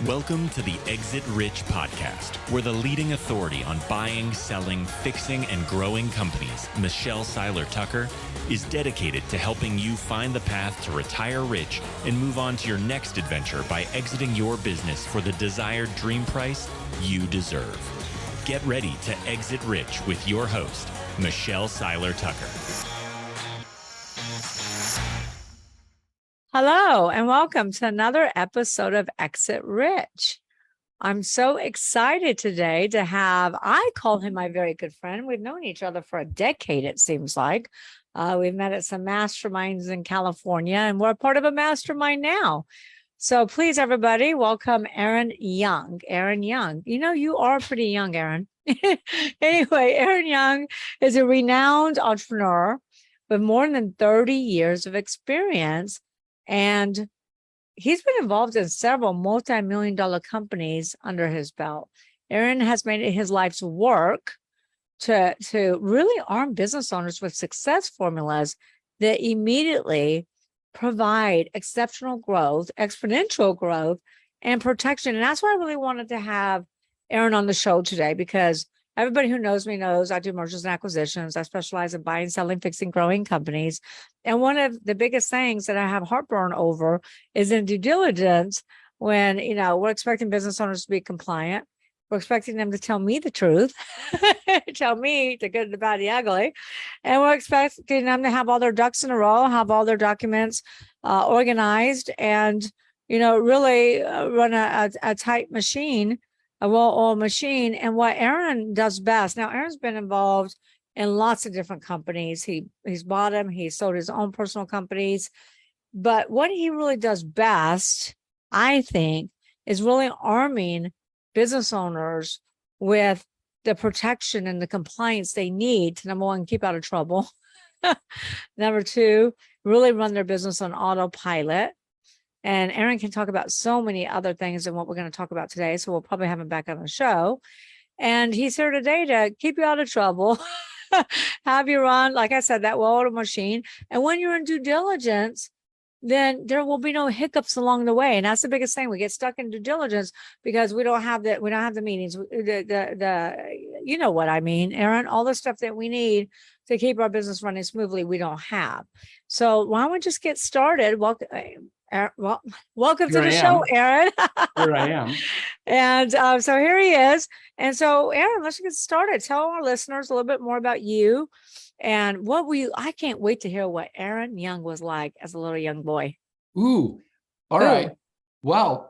Welcome to the Exit Rich podcast, where the leading authority on buying, selling, fixing, and growing companies, Michelle Seiler Tucker, is dedicated to helping you find the path to retire rich and move on to your next adventure by exiting your business for the desired dream price you deserve. Get ready to exit rich with your host, Michelle Seiler Tucker. Hello, and welcome to another episode of Exit Rich. I'm so excited today to have, I call him my very good friend. We've known each other for a decade, it seems like. We've met at some masterminds in California, and we're a part of a mastermind now. So please, everybody, welcome Aaron Young. Aaron Young. You know, you are pretty young, Aaron. Anyway, Aaron Young is a renowned entrepreneur with more than 30 years of experience. And he's been involved in several multi-million-dollar companies under his belt. Aaron has made it his life's work to really arm business owners with success formulas that immediately provide exceptional growth, exponential growth, and protection. And that's why I really wanted to have Aaron on the show today, because everybody who knows me knows I do mergers and acquisitions. I specialize in buying, selling, fixing, growing companies. And one of the biggest things that I have heartburn over is in due diligence when, we're expecting business owners to be compliant. We're expecting them to tell me the truth, tell me the good, the bad, the ugly. And we're expecting them to have all their ducks in a row, have all their documents organized, and, really run a tight machine, a well-oiled machine. And what Aaron does best, now Aaron's been involved in lots of different companies. He's bought them, he's sold his own personal companies. But what he really does best, I think, is really arming business owners with the protection and the compliance they need to, number one, keep out of trouble. Number two, really run their business on autopilot. And Aaron can talk about so many other things than what we're going to talk about today. So we'll probably have him back on the show. And he's here today to keep you out of trouble, have you run, like I said, that well-oiled machine. And when you're in due diligence, then there will be no hiccups along the way. And that's the biggest thing. We get stuck in due diligence because we don't have the meetings, you know what I mean, Aaron, all the stuff that we need to keep our business running smoothly, we don't have. So why don't we just get started? Welcome to the show, Aaron. Here I am. And so here he is. And so, Aaron, let's get started. Tell our listeners a little bit more about you and I can't wait to hear what Aaron Young was like as a little young boy. Ooh, all right. Wow.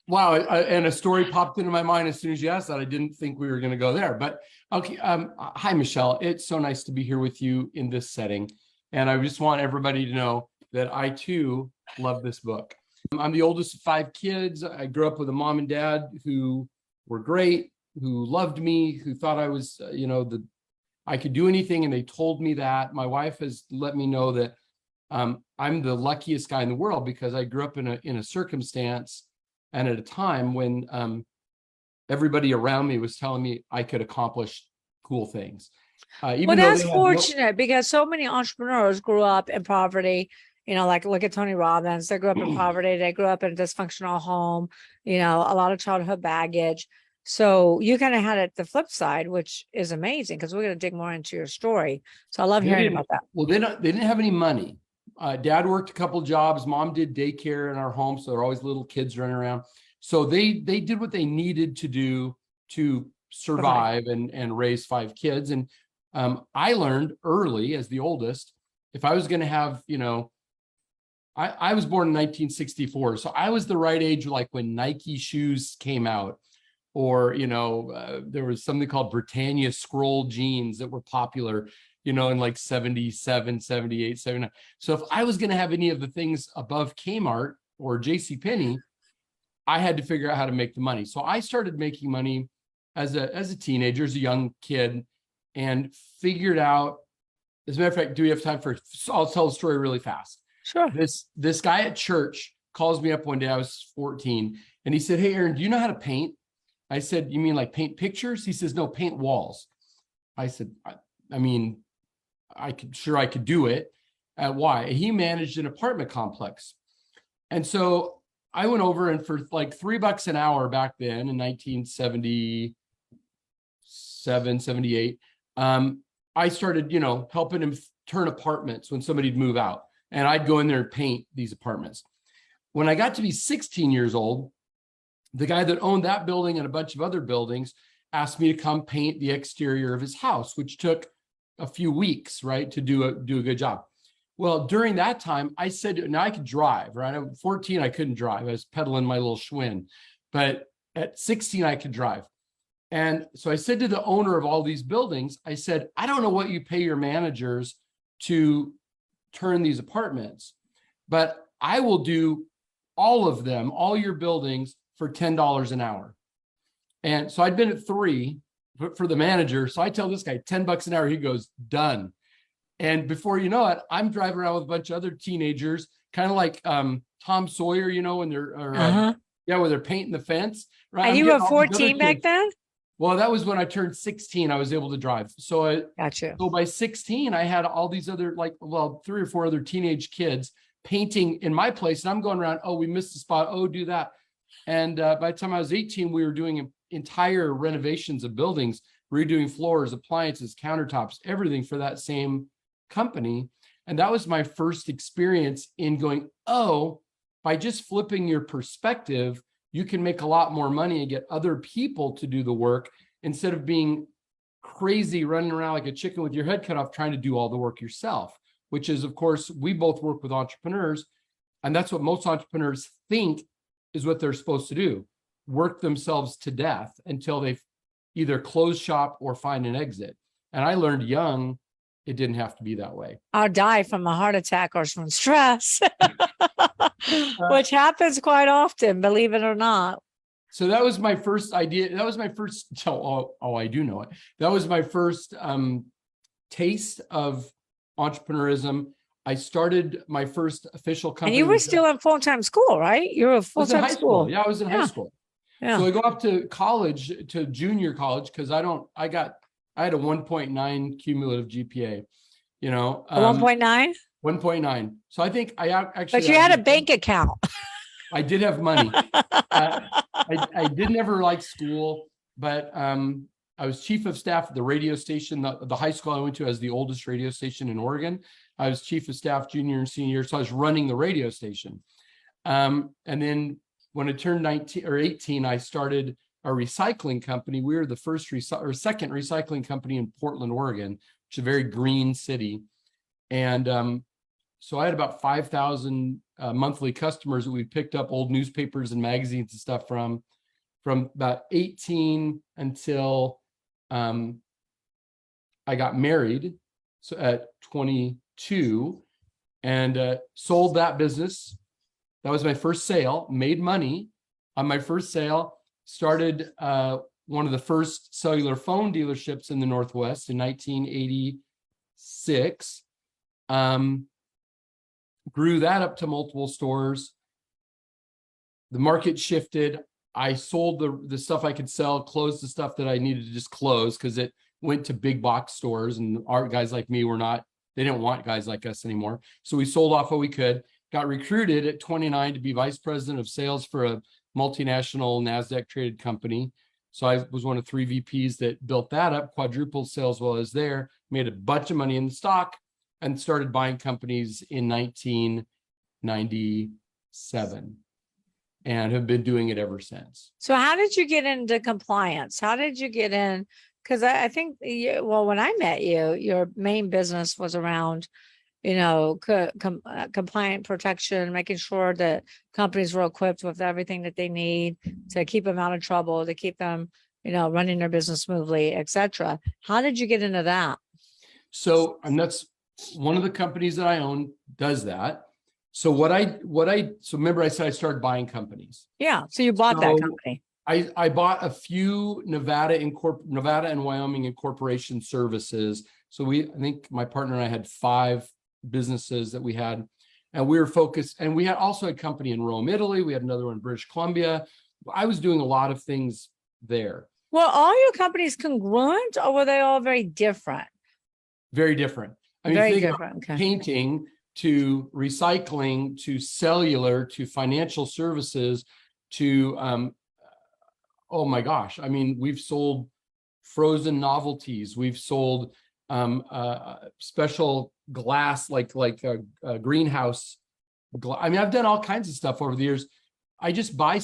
And a story popped into my mind as soon as you asked that. I didn't think we were going to go there, but okay. Hi, Michelle. It's so nice to be here with you in this setting. And I just want everybody to know that I too love this book. I'm the oldest of 5 kids. I grew up with a mom and dad who were great, who loved me, who thought I was, I could do anything. And they told me that. My wife has let me know that I'm the luckiest guy in the world because I grew up in a circumstance and at a time when everybody around me was telling me I could accomplish cool things. Well, that's fortunate because so many entrepreneurs grew up in poverty. Like look at Tony Robbins. They grew up in poverty. They grew up in a dysfunctional home, a lot of childhood baggage. So you kind of had it the flip side, which is amazing because we're going to dig more into your story. So I love hearing about that. Well, they didn't have any money. Dad worked a couple jobs. Mom did daycare in our home. So there are always little kids running around. So they did what they needed to do to survive and raise 5 kids. And I learned early as the oldest, if I was going to have, I was born in 1964. So I was the right age, like when Nike shoes came out. Or, there was something called Britannia scroll jeans that were popular, in like 77, 78, 79. So if I was going to have any of the things above Kmart or JCPenney, I had to figure out how to make the money. So I started making money as a teenager, as a young kid, and figured out, as a matter of fact, do we have time I'll tell the story really fast. Sure. This guy at church calls me up one day, I was 14, and he said, "Hey, Aaron, do you know how to paint?" I said, "You mean like paint pictures?" He says, "No, paint walls." I said, I could do it. Why? He managed an apartment complex. And so I went over and for like $3 an hour back then in 1977, 78, I started, helping him turn apartments when somebody'd move out. And I'd go in there and paint these apartments. When I got to be 16 years old, the guy that owned that building and a bunch of other buildings asked me to come paint the exterior of his house, which took a few weeks, right, to do a good job. Well, during that time, I said, now I could drive, right? At 14, I couldn't drive. I was pedaling my little Schwinn. But at 16, I could drive. And so I said to the owner of all these buildings, I said, I don't know what you pay your managers to turn these apartments, but I will do all of them, all your buildings for $10 an hour. And so I'd been at 3 for the manager. So I tell this guy $10 an hour, he goes, done. And before you know it, I'm driving around with a bunch of other teenagers, kind of like Tom Sawyer, when they're, where they're painting the fence. Right? And you were 14 back then? Well, that was when I turned 16, I was able to drive. So Gotcha. So by 16, I had all these other 3 or 4 other teenage kids painting in my place. And I'm going around, oh, we missed a spot. Oh, do that. And by the time I was 18, we were doing entire renovations of buildings, redoing floors, appliances, countertops, everything for that same company. And that was my first experience in going, oh, by just flipping your perspective, you can make a lot more money and get other people to do the work instead of being crazy running around like a chicken with your head cut off trying to do all the work yourself, which is, of course, we both work with entrepreneurs. And that's what most entrepreneurs think is what they're supposed to do, work themselves to death until they either close shop or find an exit. And I learned young, it didn't have to be that way. I'll die from a heart attack or from stress, which happens quite often, believe it or not. So that was my first idea. That was my first, I do know it. That was my first taste of entrepreneurism. I started my first official company. And you were still in full-time school, right? You were a full-time school. Yeah, I was in high school. Yeah. So I go up to college, to junior college, because I had a 1.9 cumulative GPA, A 1.9? 1.9. So I think I actually. But you had a bank account. I did have money. I did never like school, but I was chief of staff at the radio station. The high school I went to as the oldest radio station in Oregon. I was chief of staff junior and senior year, so I was running the radio station. And then when I turned 19 or 18, I started a recycling company. We were the second recycling company in Portland, Oregon, which is a very green city. And so I had about 5,000 monthly customers that we picked up old newspapers and magazines and stuff from about 18 until I got married. So at 22 and sold that business. That was my first sale, made money on my first sale, started one of the first cellular phone dealerships in the Northwest in 1986. Grew that up to multiple stores. The market shifted. I sold the stuff I could sell, closed the stuff that I needed to just close because it went to big box stores, and our guys like me they didn't want guys like us anymore. So we sold off what we could, got recruited at 29 to be vice president of sales for a multinational NASDAQ traded company. So I was one of 3 VPs that built that up, quadrupled sales while I was there, made a bunch of money in the stock, and started buying companies in 1997 and have been doing it ever since. So how did you get into compliance? How did you get in? Because I think, when I met you, your main business was around, compliant protection, making sure that companies were equipped with everything that they need to keep them out of trouble, to keep them, running their business smoothly, et cetera. How did you get into that? So, and that's one of the companies that I own does that. So so remember I said I started buying companies. Yeah. So you bought that company. I bought a few Nevada and Wyoming incorporation services. So I think my partner and I had 5 businesses that we had, and we were focused, and we also had a company in Rome, Italy. We had another one in British Columbia. I was doing a lot of things there. Well, all your companies congruent, or were they all very different? Very different. I mean, very different. Okay. Painting to recycling, to cellular, to financial services, to, oh my gosh, I mean, we've sold frozen novelties. We've sold special glass, like a greenhouse. I mean, I've done all kinds of stuff over the years. I buy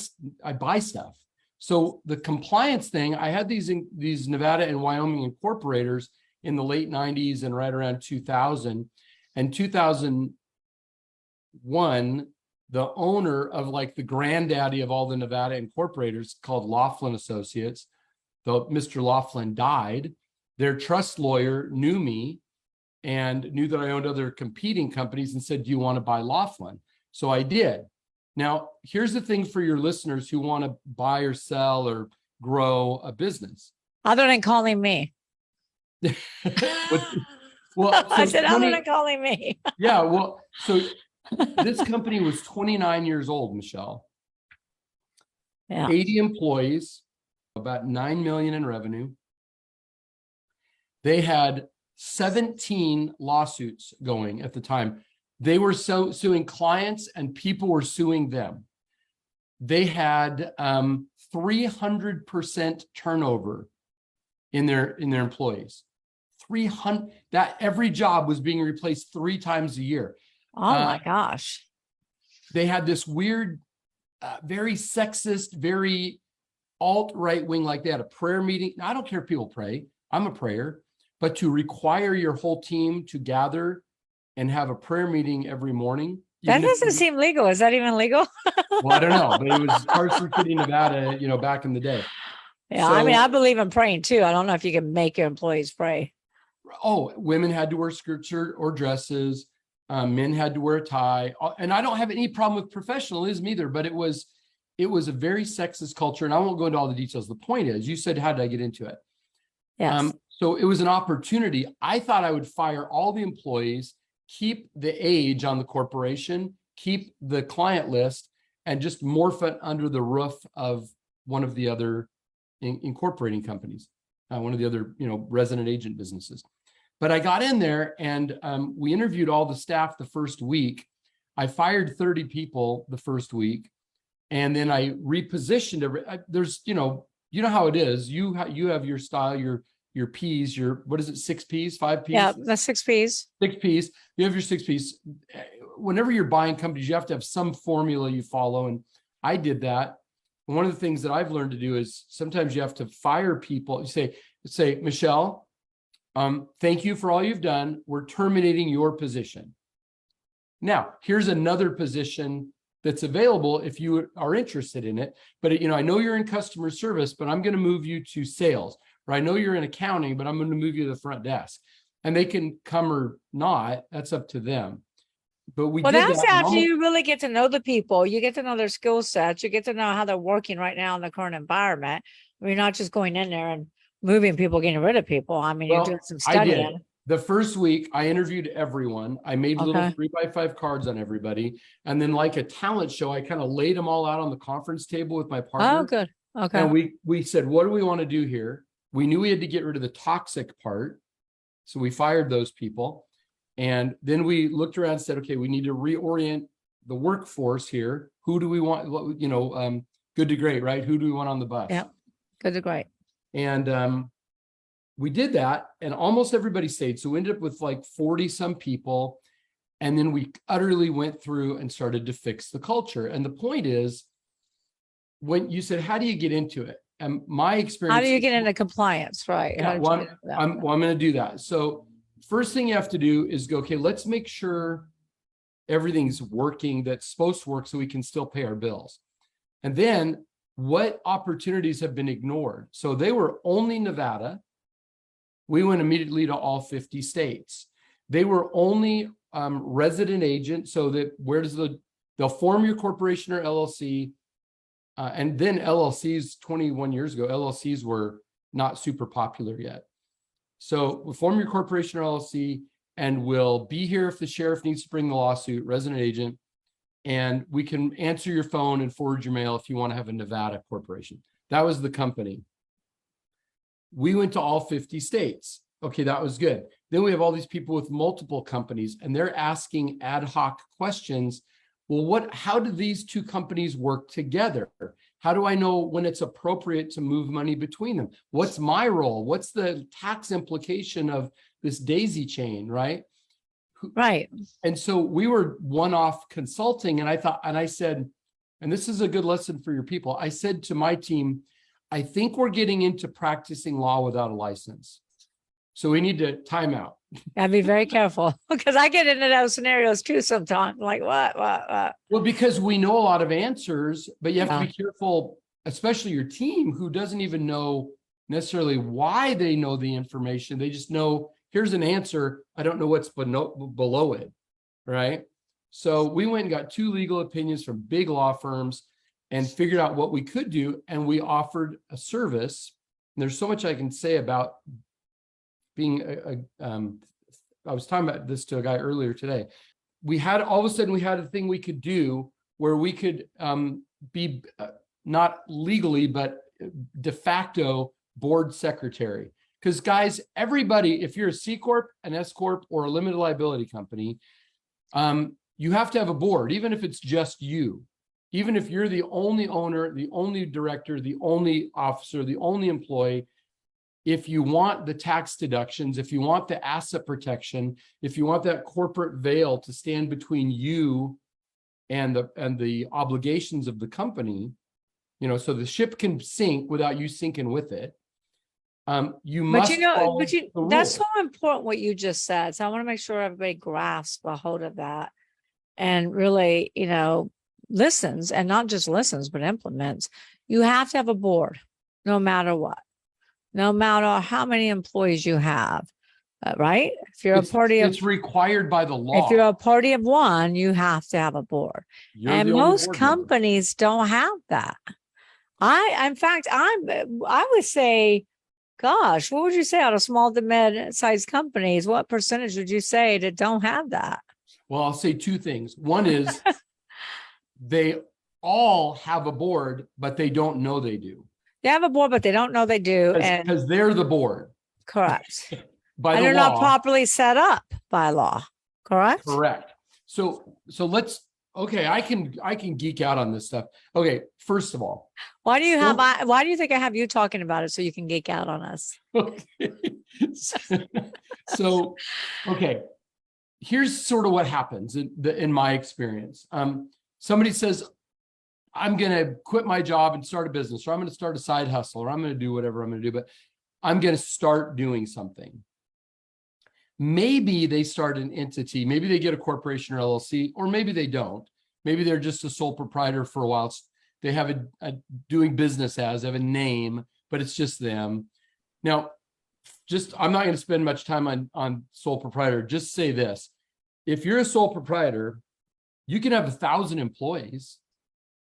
stuff. So the compliance thing, I had these Nevada and Wyoming incorporators in the late 90s and right around 2000. And 2001, the owner of like the granddaddy of all the Nevada incorporators, called Laughlin Associates, though Mr. Laughlin died, their trust lawyer knew me and knew that I owned other competing companies and said, do you want to buy Laughlin? So I did. Now, here's the thing for your listeners who want to buy or sell or grow a business. Other than calling me. Well, I said, other than calling me. Yeah, well, so this company was 29 years old, Michelle. Yeah. 80 employees, about 9 million in revenue. They had 17 lawsuits going at the time. They were suing clients and people were suing them. They had 300% turnover in their employees. 300, that every job was being replaced 3 times a year. Oh my gosh. They had this weird, very sexist, very alt-right wing, like they had a prayer meeting. Now, I don't care if people pray. I'm a prayer. But to require your whole team to gather and have a prayer meeting every morning. That doesn't seem legal. Is that even legal? Well, I don't know, but it was Carson City, Nevada, back in the day. Yeah, I mean, I believe in praying too. I don't know if you can make your employees pray. Oh, women had to wear skirts or dresses. Men had to wear a tie. And I don't have any problem with professionalism either, but it was a very sexist culture. And I won't go into all the details. The point is, you said, how did I get into it? Yes. So it was an opportunity. I thought I would fire all the employees, keep the age on the corporation, keep the client list, and just morph it under the roof of one of the other incorporating companies, one of the other, resident agent businesses. But I got in there and we interviewed all the staff the first week. I fired 30 people the first week, and then I repositioned. There's, you know how it is. You have your style, your P's, what is it, 6 P's, 5 P's? Yeah, that's 6 P's. 6 P's. You have your 6 P's. Whenever you're buying companies, you have to have some formula you follow. And I did that. And one of the things that I've learned to do is sometimes you have to fire people. You say, Michelle, thank you for all you've done. We're terminating your position. Now, here's another position that's available if you are interested in it. But, I know you're in customer service, but I'm going to move you to sales. Or I know you're in accounting, but I'm going to move you to the front desk. And they can come or not. That's up to them. But that's after you really get to know the people. You get to know their skill sets. You get to know how they're working right now in the current environment. You're not just going in there and moving people, getting rid of people. I mean, you're doing some studying. I did. The first week, I interviewed everyone. I made little 3x5 cards on everybody. And then like a talent show, I kind of laid them all out on the conference table with my partner. Oh, good. Okay. And we said, what do we want to do here? We knew we had to get rid of the toxic part. So we fired those people. And then we looked around and said, okay, we need to reorient the workforce here. Who do we want? Good to great, right? Who do we want on the bus? Yeah, good to great. And we did that, and almost everybody stayed. So we ended up with like 40 some people. And then we utterly went through and started to fix the culture. And the point is, when you said, how do you get into it? And my experience. How do you get into compliance, right? Yeah, I'm going to do that. So first thing you have to do is go, okay, let's make sure everything's working that's supposed to work so we can still pay our bills. And then what opportunities have been ignored? So they were only Nevada. We went immediately to all 50 states. They were only resident agent, so that they'll form your corporation or LLC. And then LLCs 21 years ago, LLCs were not super popular yet. So we'll form your corporation or LLC, and we'll be here if the sheriff needs to bring the lawsuit, resident agent, and we can answer your phone and forward your mail if you want to have a Nevada corporation. That was the company. We went to all 50 states. Okay, that was good. Then we have all these people with multiple companies and they're asking ad hoc questions. Well, how do these two companies work together? How do I know when it's appropriate to move money between them? What's my role? What's the tax implication of this daisy chain, right? Right. And so we were one-off consulting, and I said, and this is a good lesson for your people. I said to my team, I think we're getting into practicing law without a license. So we need to time out. Gotta be very careful because I get into those scenarios too sometimes. Like what? Well, because we know a lot of answers, but you have to be careful, especially your team who doesn't even know necessarily why they know the information. They just know, here's an answer. I don't know what's below it, right? So we went and got 2 legal opinions from big law firms and figured out what we could do. And we offered a service. And there's so much I can say about being I was talking about this to a guy earlier today. All of a sudden we had a thing we could do where we could be not legally, but de facto board secretary. Because guys, everybody, if you're a C Corp, an S Corp, or a limited liability company, you have to have a board, even if it's just you. Even if you're the only owner, the only director, the only officer, the only employee, if you want the tax deductions, if you want the asset protection, if you want that corporate veil to stand between you and the obligations of the company, so the ship can sink without you sinking with it. You must follow the rules. That's so important what you just said. So I want to make sure everybody grasps a hold of that and really, listens, and not just listens, but implements. You have to have a board no matter what. No matter how many employees you have, right? If you're it's required by the law. If you're a party of one, you have to have a board. And most companies don't have that. I would say, gosh, what would you say out of small to mid-sized companies? What percentage would you say that don't have that? Well, I'll say 2 things. One is they all have a board, but they don't know they do. They have a board, but they don't know they do. Because they're the board. Correct. By and the they're law. not properly set up by law. Correct? Correct. So let's, okay, I can geek out on this stuff. Okay, first of all. Why do you think I have you talking about it so you can geek out on us? Okay. So, okay. Here's sort of what happens in my experience. Somebody says, I'm going to quit my job and start a business, or I'm going to start a side hustle, or I'm going to do whatever I'm going to do, but I'm going to start doing something. Maybe they start an entity, maybe they get a corporation or LLC, or maybe they don't. Maybe they're just a sole proprietor for a while. They have a doing business as, they have a name, but it's just them. Now, I'm not going to spend much time on sole proprietor. Just say this. If you're a sole proprietor, you can have 1,000 employees.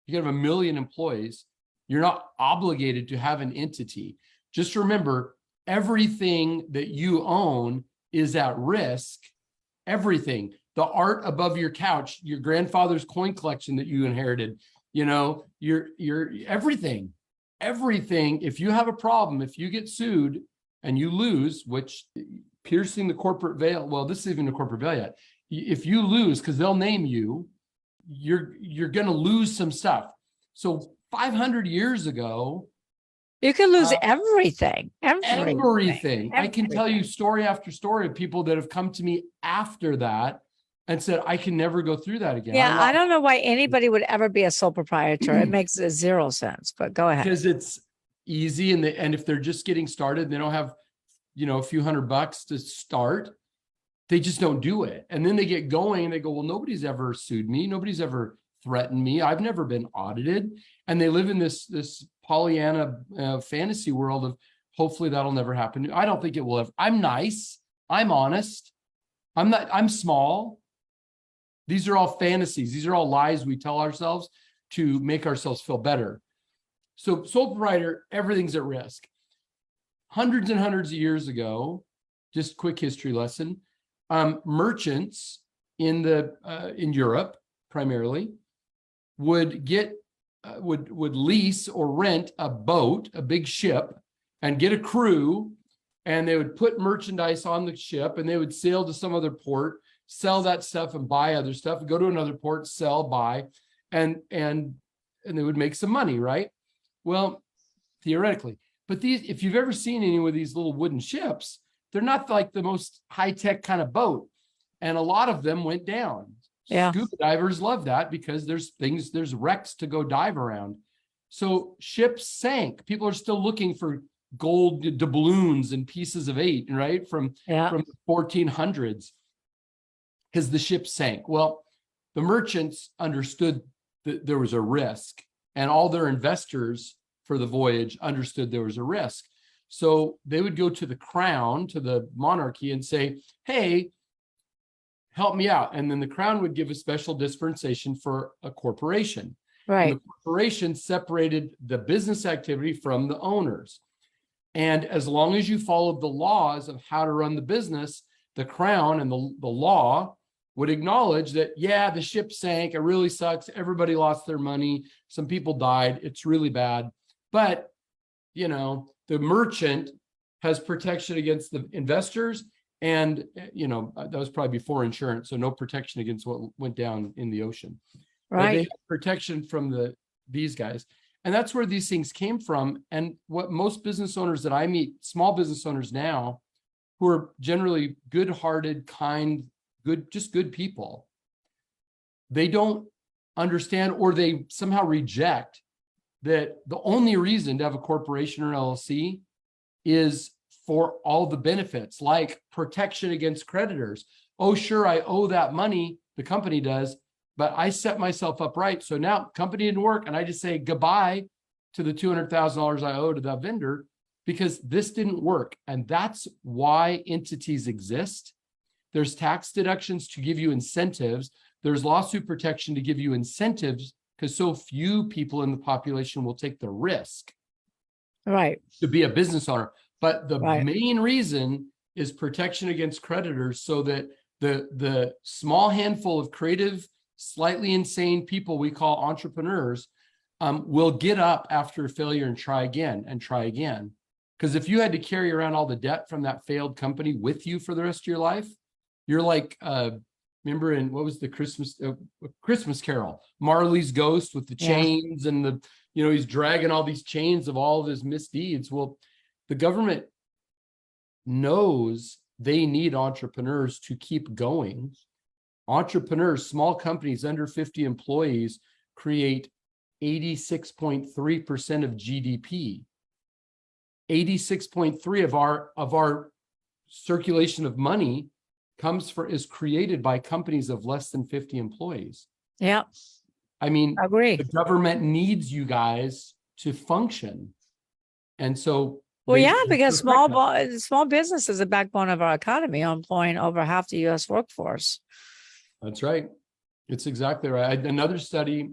You can have 1 million employees. You're not obligated to have an entity. Just remember, everything that you own is at risk. Everything. The art above your couch, your grandfather's coin collection that you inherited, your everything. Everything. If you have a problem, if you get sued and you lose, which piercing the corporate veil, well, this isn't even a corporate veil yet. If you lose, because they'll name you, you're going to lose some stuff. So 500 years ago, you can lose everything. Everything. I can tell you story after story of people that have come to me after that and said, I can never go through that again. Yeah, I don't know why anybody would ever be a sole proprietor. It makes 0 sense, but go ahead. Because it's easy, and if they're just getting started, they don't have, a few $100 to start. They just don't do it. And then they get going and they go, well, nobody's ever sued me. Nobody's ever threatened me. I've never been audited. And they live in this Pollyanna fantasy world of hopefully that'll never happen. I don't think it will ever. I'm nice. I'm honest. I'm small. These are all fantasies. These are all lies we tell ourselves to make ourselves feel better. So sole proprietor, everything's at risk. Hundreds and hundreds of years ago, just quick history lesson, merchants in Europe primarily would lease or rent a boat, a big ship, and get a crew and they would put merchandise on the ship, and they would sail to some other port, sell that stuff and buy other stuff, go to another port, sell, buy, and they would make some money, right? Well, theoretically. But these, if you've ever seen any of these little wooden ships, they're not like the most high-tech kind of boat. And a lot of them went down. Yeah. Scuba divers love that because there's wrecks to go dive around. So ships sank. People are still looking for gold doubloons and pieces of 8, right? From the 1400s, because the ship sank. Well, the merchants understood that there was a risk, and all their investors for the voyage understood there was a risk. So they would go to the crown, to the monarchy, and say, hey, help me out. And then the crown would give a special dispensation for a corporation. Right. And the corporation separated the business activity from the owners. And as long as you followed the laws of how to run the business, the crown and the law would acknowledge that, yeah, the ship sank. It really sucks. Everybody lost their money. Some people died. It's really bad. But, you know, the merchant has protection against the investors. And, you know, that was probably before insurance. So no protection against what went down in the ocean. Right. But they had protection from these guys. And that's where these things came from. And what most business owners that I meet, small business owners now, who are generally good-hearted, kind, just good people, they don't understand, or they somehow reject that the only reason to have a corporation or LLC is for all the benefits, like protection against creditors. Oh, sure, I owe that money, the company does, but I set myself up right. So now company didn't work, and I just say goodbye to the $200,000 I owe to that vendor because this didn't work. And that's why entities exist. There's tax deductions to give you incentives. There's lawsuit protection to give you incentives because so few people in the population will take the risk to be a business owner. But the main reason is protection against creditors, so that the small handful of creative, slightly insane people we call entrepreneurs will get up after failure and try again and try again. Because if you had to carry around all the debt from that failed company with you for the rest of your life, you're like, remember in, what was the Christmas Carol, Marley's ghost with the chains and he's dragging all these chains of all of his misdeeds. Well, the government knows they need entrepreneurs to keep going. Entrepreneurs, small companies under 50 employees create 86.3% of GDP. 86.3 of our circulation of money is created by companies of less than 50 employees. Yeah. I mean, I agree. The government needs you guys to function. And so because small business is the backbone of our economy, employing over half the U.S. workforce. That's right. It's exactly right. Another study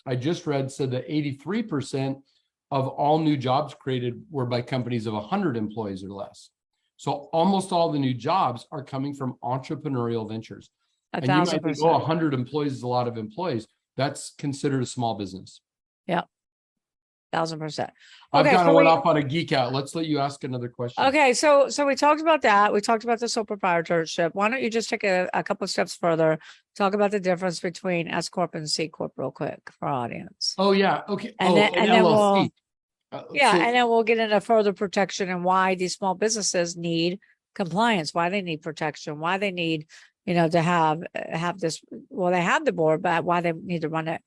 I just read said that 83% of all new jobs created were by companies of 100 employees or less. So almost all the new jobs are coming from entrepreneurial ventures. And you might think, 100 employees is a lot of employees. That's considered a small business. Yeah. 1,000%. I've kind of went off on a geek out. Let's let you ask another question. Okay, so we talked about that. We talked about the sole proprietorship. Why don't you just take a couple of steps further, talk about the difference between S Corp and C Corp real quick for our audience. Oh yeah, okay. And then LLC. And then we'll get into further protection and why these small businesses need compliance, why they need protection, why they need to have this. Well, they have the board, but why they need to run it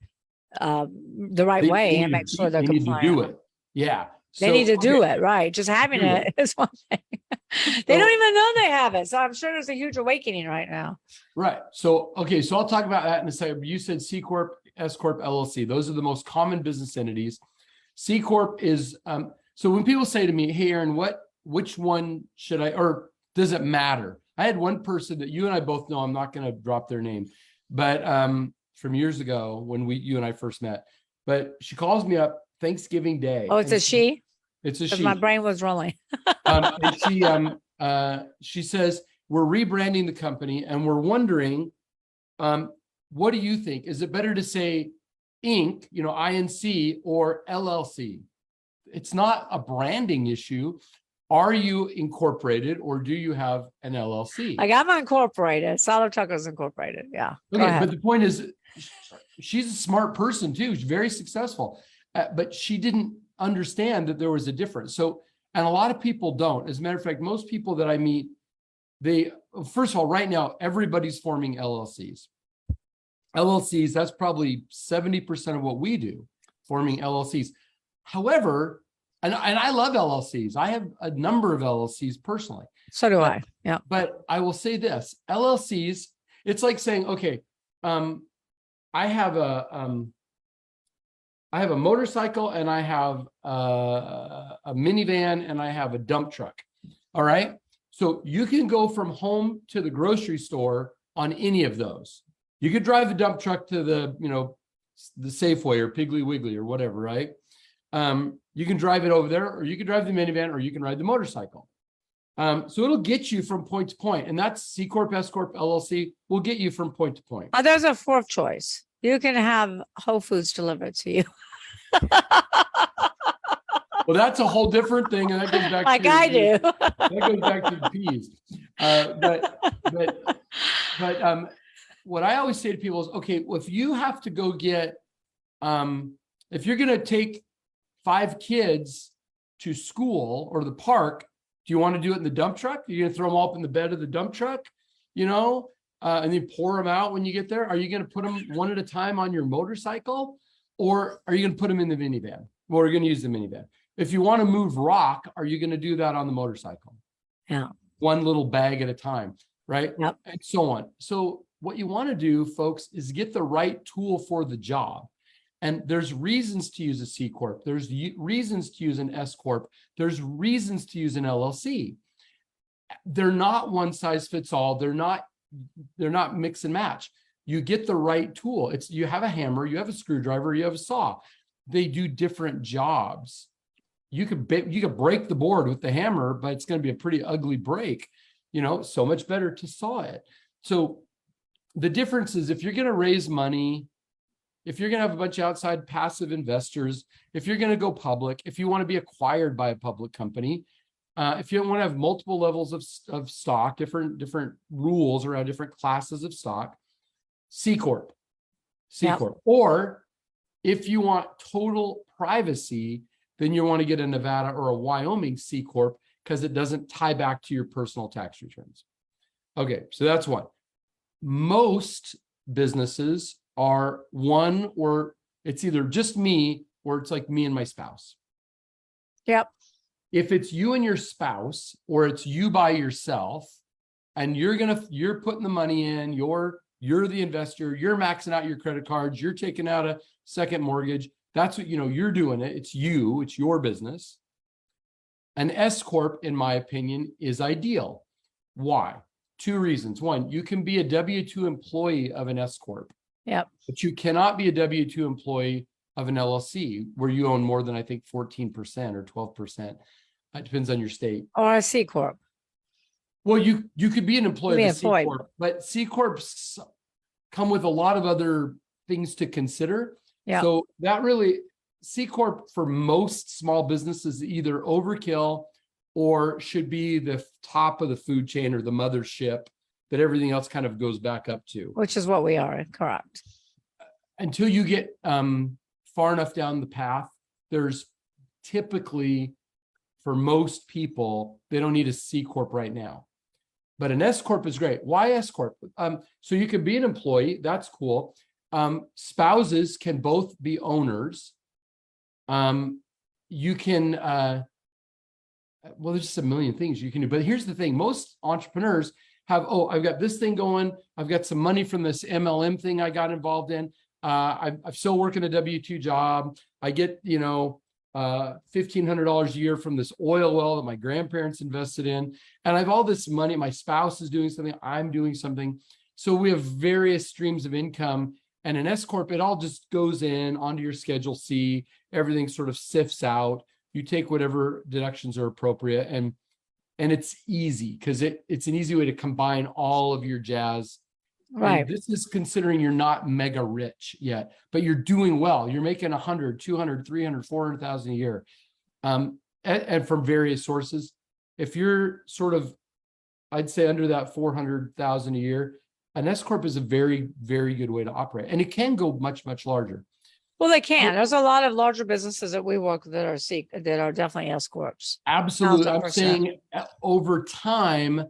the right way and make sure they're compliant. Need to do it. Yeah. They need to do it, right? Just having it is one thing. They don't even know they have it. So I'm sure there's a huge awakening right now. Right. So, okay. So I'll talk about that in a second. You said C Corp, S Corp, LLC. Those are the most common business entities. C Corp is, so when people say to me, hey, Aaron, which one should I, or does it matter? I had one person that you and I both know, I'm not going to drop their name, but from years ago when you and I first met, but she calls me up Thanksgiving Day. Oh, it's a she? It's a she. My brain was rolling. She says, we're rebranding the company and we're wondering, what do you think? Is it better to say Inc., INC, or LLC? It's not a branding issue. Are you incorporated or do you have an LLC? Like I'm incorporated. Seiler Tucker's incorporated. Yeah. Go Okay, ahead. but the point is, she's a smart person too. She's very successful, but she didn't understand that there was a difference. So, and a lot of people don't. As a matter of fact, most people that I meet, first of all, right now, everybody's forming LLCs. LLCs, that's probably 70% of what we do, forming LLCs. However, and I love LLCs. I have a number of LLCs personally. So do I. Yeah. But I will say this, LLCs, it's like saying, okay, I have a motorcycle and I have a minivan and I have a dump truck. All right. So you can go from home to the grocery store on any of those. You could drive the dump truck to the Safeway or Piggly Wiggly or whatever, right? You can drive it over there, or you can drive the minivan, or you can ride the motorcycle. So it'll get you from point to point, and that's C Corp, S Corp, LLC will get you from point to point. There's a fourth choice. You can have Whole Foods delivered to you. Well, that's a whole different thing, and that goes back like to I do. That goes back to the peas. But what I always say to people is, okay, well, if you have to go get, if you're going to take 5 kids to school or the park, do you want to do it in the dump truck? You're going to throw them all up in the bed of the dump truck, and then pour them out when you get there? Are you going to put them one at a time on your motorcycle, or are you going to put them in the minivan? Well, we're going to use the minivan. If you want to move rock, are you going to do that on the motorcycle? Yeah. One little bag at a time, right? Yep. And so on. So what you want to do, folks, is get the right tool for the job. And there's reasons to use a C Corp. There's reasons to use an S Corp. There's reasons to use an LLC. They're not one size fits all. They're not mix and match. You get the right tool. You have a hammer, you have a screwdriver, you have a saw. They do different jobs. You could break the board with the hammer, but it's going to be a pretty ugly break. So much better to saw it. So the difference is, if you're going to raise money, if you're going to have a bunch of outside passive investors, if you're going to go public, if you want to be acquired by a public company, if you want to have multiple levels of stock, different rules around different classes of stock, C Corp. Yep. Or if you want total privacy, then you want to get a Nevada or a Wyoming C Corp, because it doesn't tie back to your personal tax returns. Okay, so that's one. Most businesses are one, or it's either just me, or it's like me and my spouse. Yep. If it's you and your spouse, or it's you by yourself, and you're putting the money in, you're the investor, you're maxing out your credit cards, you're taking out a second mortgage, that's what, you're doing it. It's your business. An S Corp, in my opinion, is ideal. Why? 2 reasons. One, you can be a W-2 employee of an S Corp. Yep. But you cannot be a W-2 employee of an LLC where you own more than, I think, 14% or 12%. It depends on your state. Or a C Corp. Well, you could be an employee of a C Corp, but C Corps come with a lot of other things to consider. Yeah. So that really, C Corp for most small businesses, either overkill or should be the top of the food chain or the mothership that everything else kind of goes back up to. Which is what we are, correct. Until you get far enough down the path, there's typically, for most people, they don't need a C Corp right now. But an S Corp is great. Why S Corp? So you can be an employee. That's cool. Spouses can both be owners. You can, there's just a million things you can do. But here's the thing. Most entrepreneurs have, I've got this thing going. I've got some money from this MLM thing I got involved in. I'm still working a W-2 job. I get, $1,500 a year from this oil well that my grandparents invested in. And I have all this money. My spouse is doing something. I'm doing something. So we have various streams of income. And an S Corp, it all just goes in onto your Schedule C. Everything sort of sifts out. You take whatever deductions are appropriate. And it's easy because it's an easy way to combine all of your jazz. Right. And this is considering you're not mega rich yet, but you're doing well. You're making 100, 200, 300, 400,000 a year. And from various sources. if you're sort of, I'd say under that 400,000 a year, an S corp is a very, very good way to operate, and it can go much, much larger. Well, they can. There's a lot of larger businesses that we work with that are definitely S corps. Absolutely. I'm 1,000%. saying over time,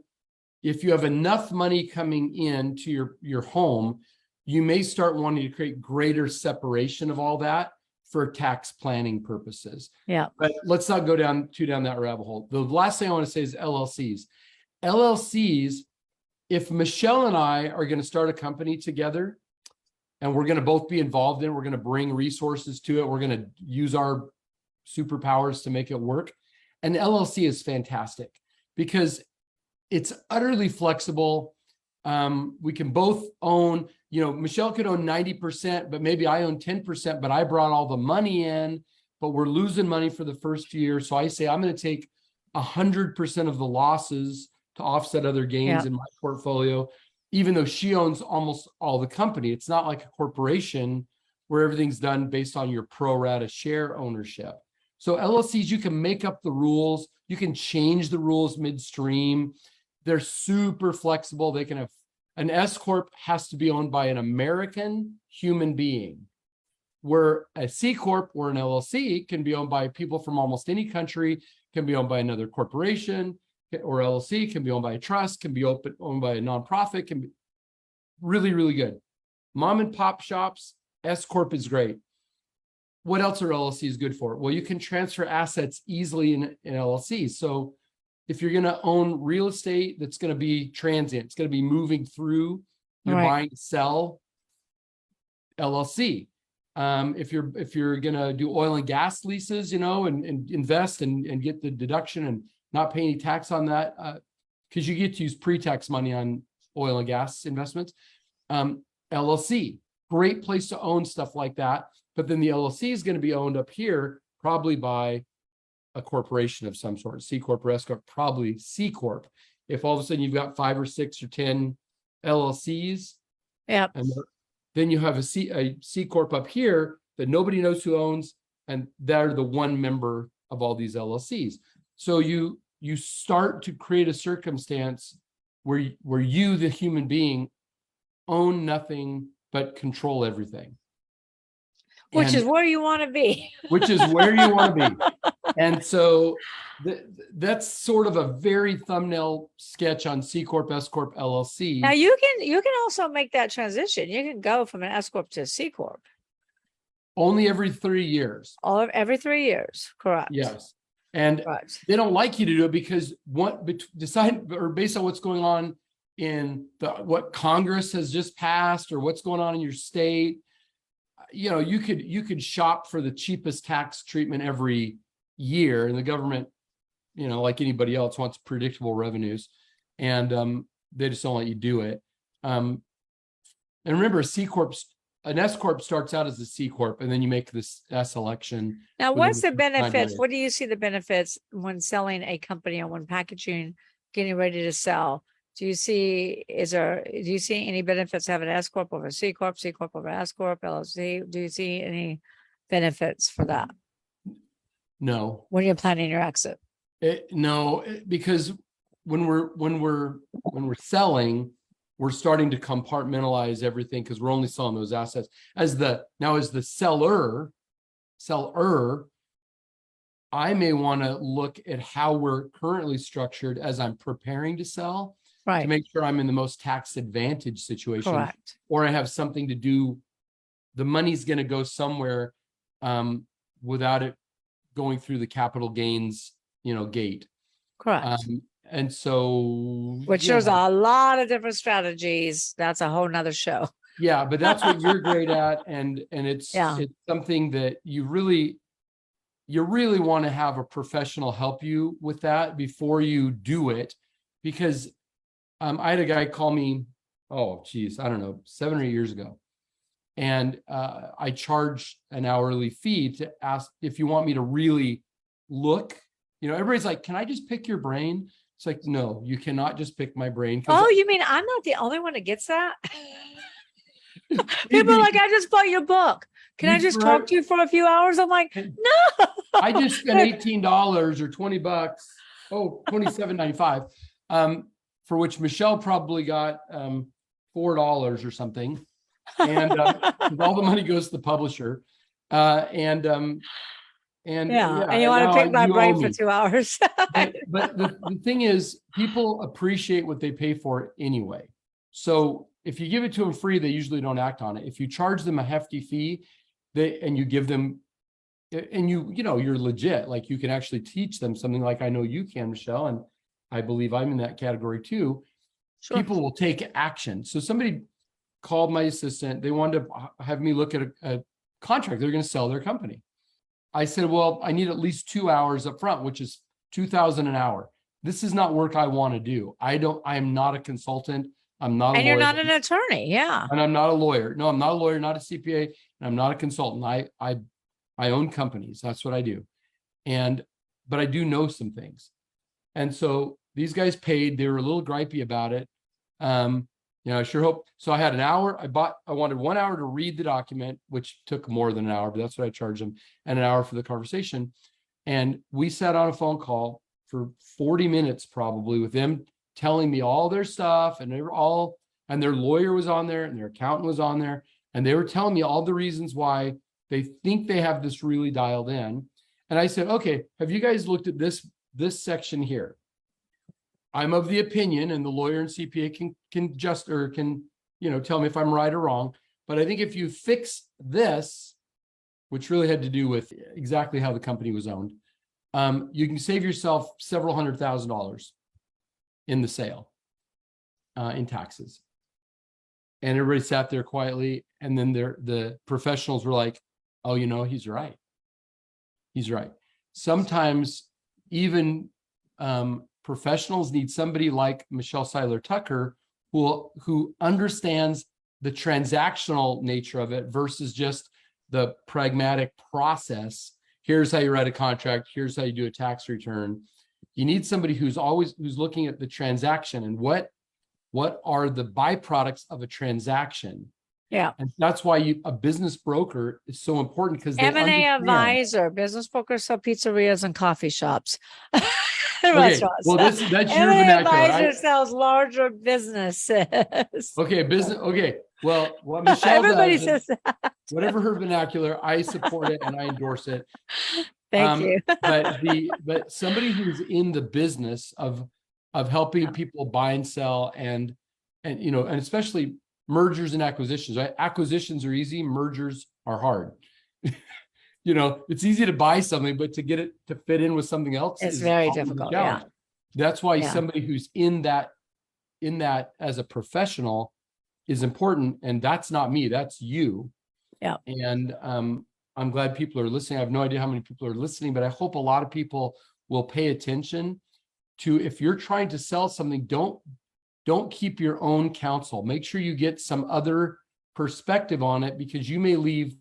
if you have enough money coming into your home, you may start wanting to create greater separation of all that for tax planning purposes. Yeah. But let's not go down that rabbit hole. The last thing I want to say is LLCs. LLCs, if Michelle and I are going to start a company together and we're going to both be involved in it, we're going to bring resources to it, we're going to use our superpowers to make it work. An LLC is fantastic because it's utterly flexible. We can both own, Michelle could own 90%, but maybe I own 10%, but I brought all the money in, but we're losing money for the first year. So I say, I'm going to take 100% of the losses to offset other gains in my portfolio, even though she owns almost all the company. It's not like a corporation where everything's done based on your pro rata share ownership. So LLCs, you can make up the rules. You can change the rules midstream. They're super flexible. They can have an S corp has to be owned by an American human being, where a C corp or an LLC can be owned by people from almost any country, can be owned by another corporation, or LLC can be owned by a trust, can be owned by a nonprofit, can be really, really good. Mom and pop shops, S corp is great. What else are LLCs good for? Well, you can transfer assets easily in LLCs. So if you're going to own real estate that's going to be transient, it's going to be moving through, you're buying, sell, LLC. If you're going to do oil and gas leases, and invest and get the deduction and not pay any tax on that, because you get to use pre-tax money on oil and gas investments. LLC, great place to own stuff like that. But then the LLC is going to be owned up here probably by a corporation of some sort, C corp or S corp, probably C corp. If all of a sudden you've got 5 or 6 or 10 LLCs, and then you have a C corp up here that nobody knows who owns, and they're the one member of all these LLCs. So you start to create a circumstance where you, the human being, own nothing but control everything. Which is where you want to be. Which is where you want to be. And so that's sort of a very thumbnail sketch on C corp, S corp, LLC. Now you can also make that transition. You can go from an S corp to a C corp. Only every 3 years. Every 3 years, correct? Yes. And they don't like you to do it because based on what's going on in what Congress has just passed or what's going on in your state. You could shop for the cheapest tax treatment every year, and the government, like anybody else, wants predictable revenues, and they just don't let you do it. And remember, an S corp starts out as a C corp, and then you make this S election. Now, what's the benefits? What do you see the benefits when selling a company or when packaging, getting ready to sell? Do you see any benefits having an S corp over C corp over S corp, LLC? Do you see any benefits for that? No. When you're planning your exit? No, because when we're selling, we're starting to compartmentalize everything because we're only selling those assets. As the seller, I may want to look at how we're currently structured as I'm preparing to sell. Right. To make sure I'm in the most tax advantage situation. Correct. Or I have something to do. The money's going to go somewhere without it going through the capital gains, gate. Correct. And so, which there's a lot of different strategies. That's a whole nother show. Yeah, but that's what you're great at, and it's something that you really want to have a professional help you with that before you do it, because. I had a guy call me, I don't know, 7 or 8 years ago. And I charge an hourly fee to ask if you want me to really look. Everybody's like, can I just pick your brain? It's like, no, you cannot just pick my brain. Oh, you mean I'm not the only one that gets that? People are like, I just bought your book. Can I just talk to you for a few hours? I'm like, no. I just spent $18 or $20. Oh, $27.95, for which Michelle probably got $4 or something. And 'cause all the money goes to the publisher. And Yeah. And you and want to now pick my you owe brain for me. 2 hours. But the thing is, people appreciate what they pay for anyway. So if you give it to them free, they usually don't act on it. If you charge them a hefty fee, and you give them, and you're legit, like you can actually teach them something like I know you can, Michelle, and I believe I'm in that category too. Sure. People will take action. So somebody called my assistant. They wanted to have me look at a contract. They're going to sell their company. I said, well, I need at least 2 hours up front, which is $2,000 an hour. This is not work I want to do. I am not a consultant. I'm not a lawyer. And you're not an attorney. Yeah. And I'm not a lawyer. No, I'm not a lawyer, not a CPA, and I'm not a consultant. I own companies. That's what I do. But I do know some things. And so these guys paid. They were a little gripey about it. I sure hope. So I had an hour. I wanted 1 hour to read the document, which took more than an hour, but that's what I charged them, and an hour for the conversation. And we sat on a phone call for 40 minutes probably with them telling me all their stuff, and and their lawyer was on there and their accountant was on there. And they were telling me all the reasons why they think they have this really dialed in. And I said, okay, have you guys looked at this section here? I'm of the opinion, and the lawyer and CPA can tell me if I'm right or wrong. But I think if you fix this, which really had to do with exactly how the company was owned, you can save yourself several $100,000 in the sale, in taxes. And everybody sat there quietly. And then the professionals were like, oh, he's right. He's right. Sometimes even professionals need somebody like Michelle Seiler Tucker who understands the transactional nature of it versus just the pragmatic process. Here's how you write a contract. Here's how you do a tax return. You need somebody who's looking at the transaction and what are the byproducts of a transaction. Yeah. And that's why a business broker is so important, because M&A advisor, business brokers sell pizzerias and coffee shops. Restaurants. Well, that's your vernacular. Advisor sells larger businesses. Okay. Well, what Michelle Everybody does, says that. Whatever her vernacular, I support it and I endorse it. Thank you. but somebody who's in the business of helping people buy and sell and especially mergers and acquisitions. Right? Acquisitions are easy, mergers are hard. It's easy to buy something, but to get it to fit in with something else is very difficult. Yeah. That's why somebody who's in that as a professional is important. And that's not me, that's you. Yeah. And I'm glad people are listening. I have no idea how many people are listening, but I hope a lot of people will pay attention to, if you're trying to sell something, don't keep your own counsel. Make sure you get some other perspective on it, because you may leave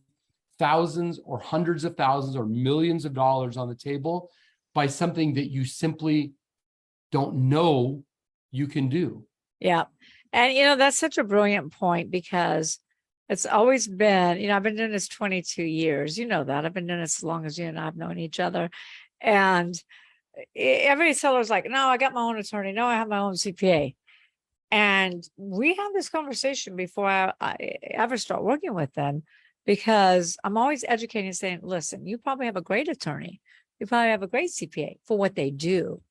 thousands or hundreds of thousands or millions of dollars on the table by something that you simply don't know you can do. Yeah. And, that's such a brilliant point, because it's always been, I've been doing this 22 years. You know that. I've been doing this as long as you and I have known each other. And every seller's like, no, I got my own attorney. No, I have my own CPA. And we have this conversation before I ever start working with them, because I'm always educating and saying, listen, you probably have a great attorney. You probably have a great CPA for what they do.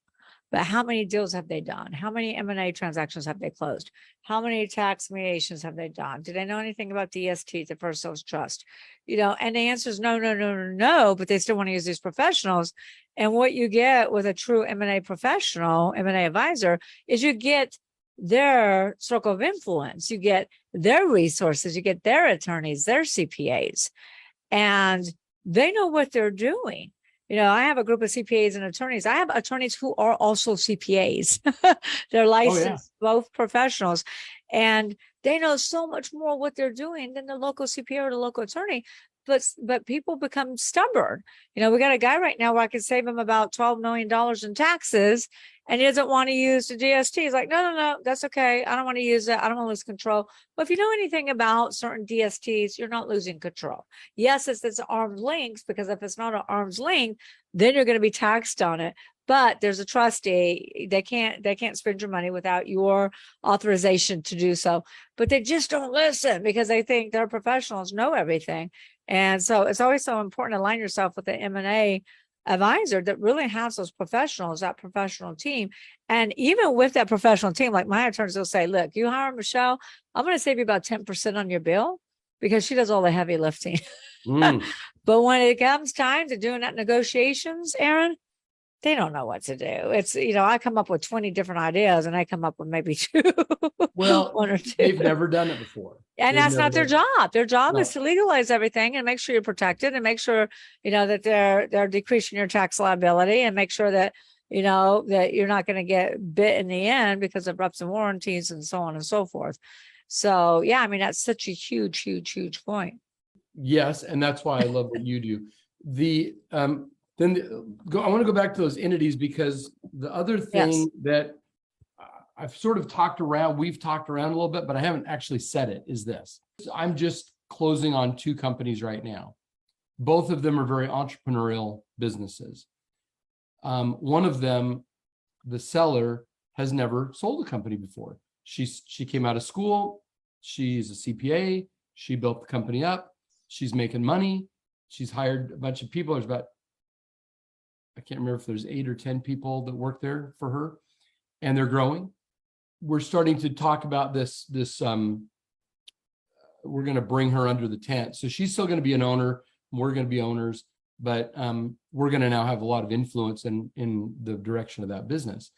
But how many deals have they done? How many M&A transactions have they closed? How many tax mediations have they done? Do they know anything about DST, the first sales trust? And the answer is no, but they still want to use these professionals. And what you get with a true M&A professional, M&A advisor, is you get their circle of influence, you get their resources, you get their attorneys, their CPAs, and they know what they're doing. I have a group of CPAs and attorneys. I have attorneys who are also CPAs. They're licensed, both professionals, and they know so much more what they're doing than the local CPA or the local attorney. But people become stubborn. We got a guy right now where I could save him about $12 million in taxes, and he doesn't want to use the DST. He's like, no, that's okay. I don't want to use it. I don't want to lose control. But if you know anything about certain DSTs, you're not losing control. Yes, it's arm's length, because if it's not an arm's length, then you're going to be taxed on it. but there's a trustee. They can't spend your money without your authorization to do so. But they just don't listen because they think their professionals know everything. And so it's always so important to align yourself with the M&A advisor that really has those professionals, that professional team. And even with that professional team, like my attorneys will say, look, you hire Michelle, I'm going to save you about 10% on your bill because she does all the heavy lifting. But when it comes time to doing that negotiations, Aaron, they don't know what to do. It's, I come up with 20 different ideas and I come up with maybe two. Well, one or two. They've never done it before. And that's not their job. Their job is No. to legalize everything and make sure you're protected and make sure, that they're decreasing your tax liability and make sure that, that you're not going to get bit in the end because of reps and warranties and so on and so forth. So, yeah, I mean, that's such a huge, huge, huge point. Yes. And that's why I love what you do. I want to go back to those entities because the other thing that I've sort of we've talked around a little bit, but I haven't actually said it, is this. I'm just closing on 2 companies right now. Both of them are very entrepreneurial businesses. One of them, the seller, has never sold a company before. She came out of school. She's a CPA. She built the company up. She's making money. She's hired a bunch of people. There's about, I can't remember if there's 8 or 10 people that work there for her, and they're growing. We're starting to talk about this, we're going to bring her under the tent. So she's still going to be an owner. We're going to be owners, but we're going to now have a lot of influence in the direction of that business.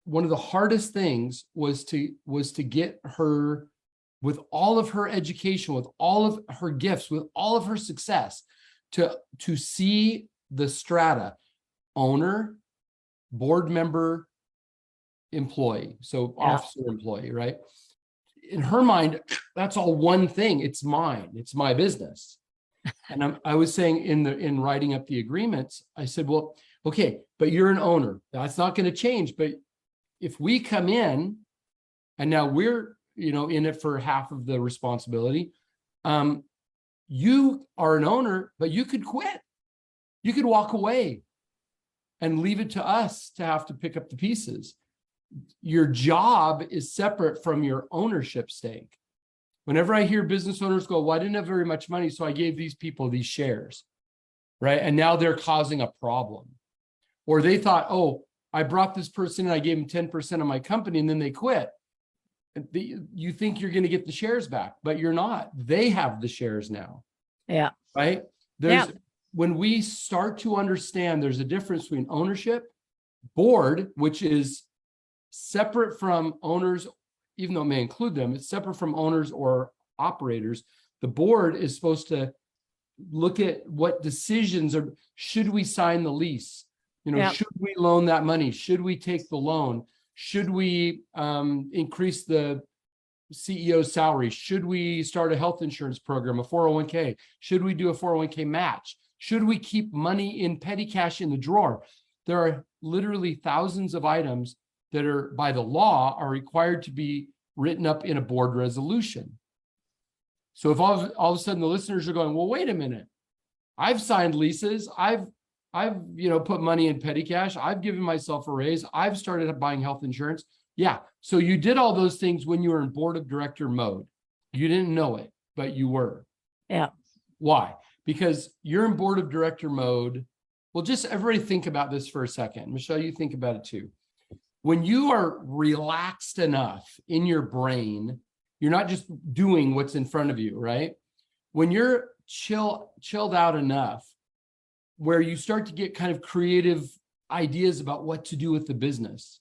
One of the hardest things was to get her, with all of her education, with all of her gifts, with all of her success, to see the strata: owner, board member, employee. So officer, employee, right? In her mind, that's all one thing. It's mine. It's my business. And I was saying in writing up the agreements, I said, well, okay, but you're an owner. That's not going to change. But if we come in and now we're, in it for half of the responsibility, you are an owner, but you could quit. You could walk away and leave it to us to have to pick up the pieces. Your job is separate from your ownership stake. Whenever I hear business owners go, well, I didn't have very much money, so I gave these people these shares, right? And now they're causing a problem. Or they thought, oh, I brought this person and I gave them 10% of my company and then they quit. You think you're going to get the shares back, but you're not. They have the shares now. Yeah. Right? When we start to understand there's a difference between ownership, board, which is separate from owners, even though it may include them, it's separate from owners or operators. The board is supposed to look at what decisions are. Should we sign the lease? Should we loan that money? Should we take the loan? Should we increase the CEO's salary? Should we start a health insurance program, a 401k? Should we do a 401k match? Should we keep money in petty cash in the drawer? There are literally thousands of items that are, by the law, are required to be written up in a board resolution. So if all of a sudden the listeners are going, well, wait a minute, I've signed leases, I've put money in petty cash, I've given myself a raise, I've started buying health insurance. Yeah, so you did all those things when you were in board of director mode. You didn't know it, but you were. Yeah. Why? Because you're in board of director mode. Well, just everybody think about this for a second. Michelle, you think about it too. When you are relaxed enough in your brain, you're not just doing what's in front of you, right? When you're chilled out enough where you start to get kind of creative ideas about what to do with the business.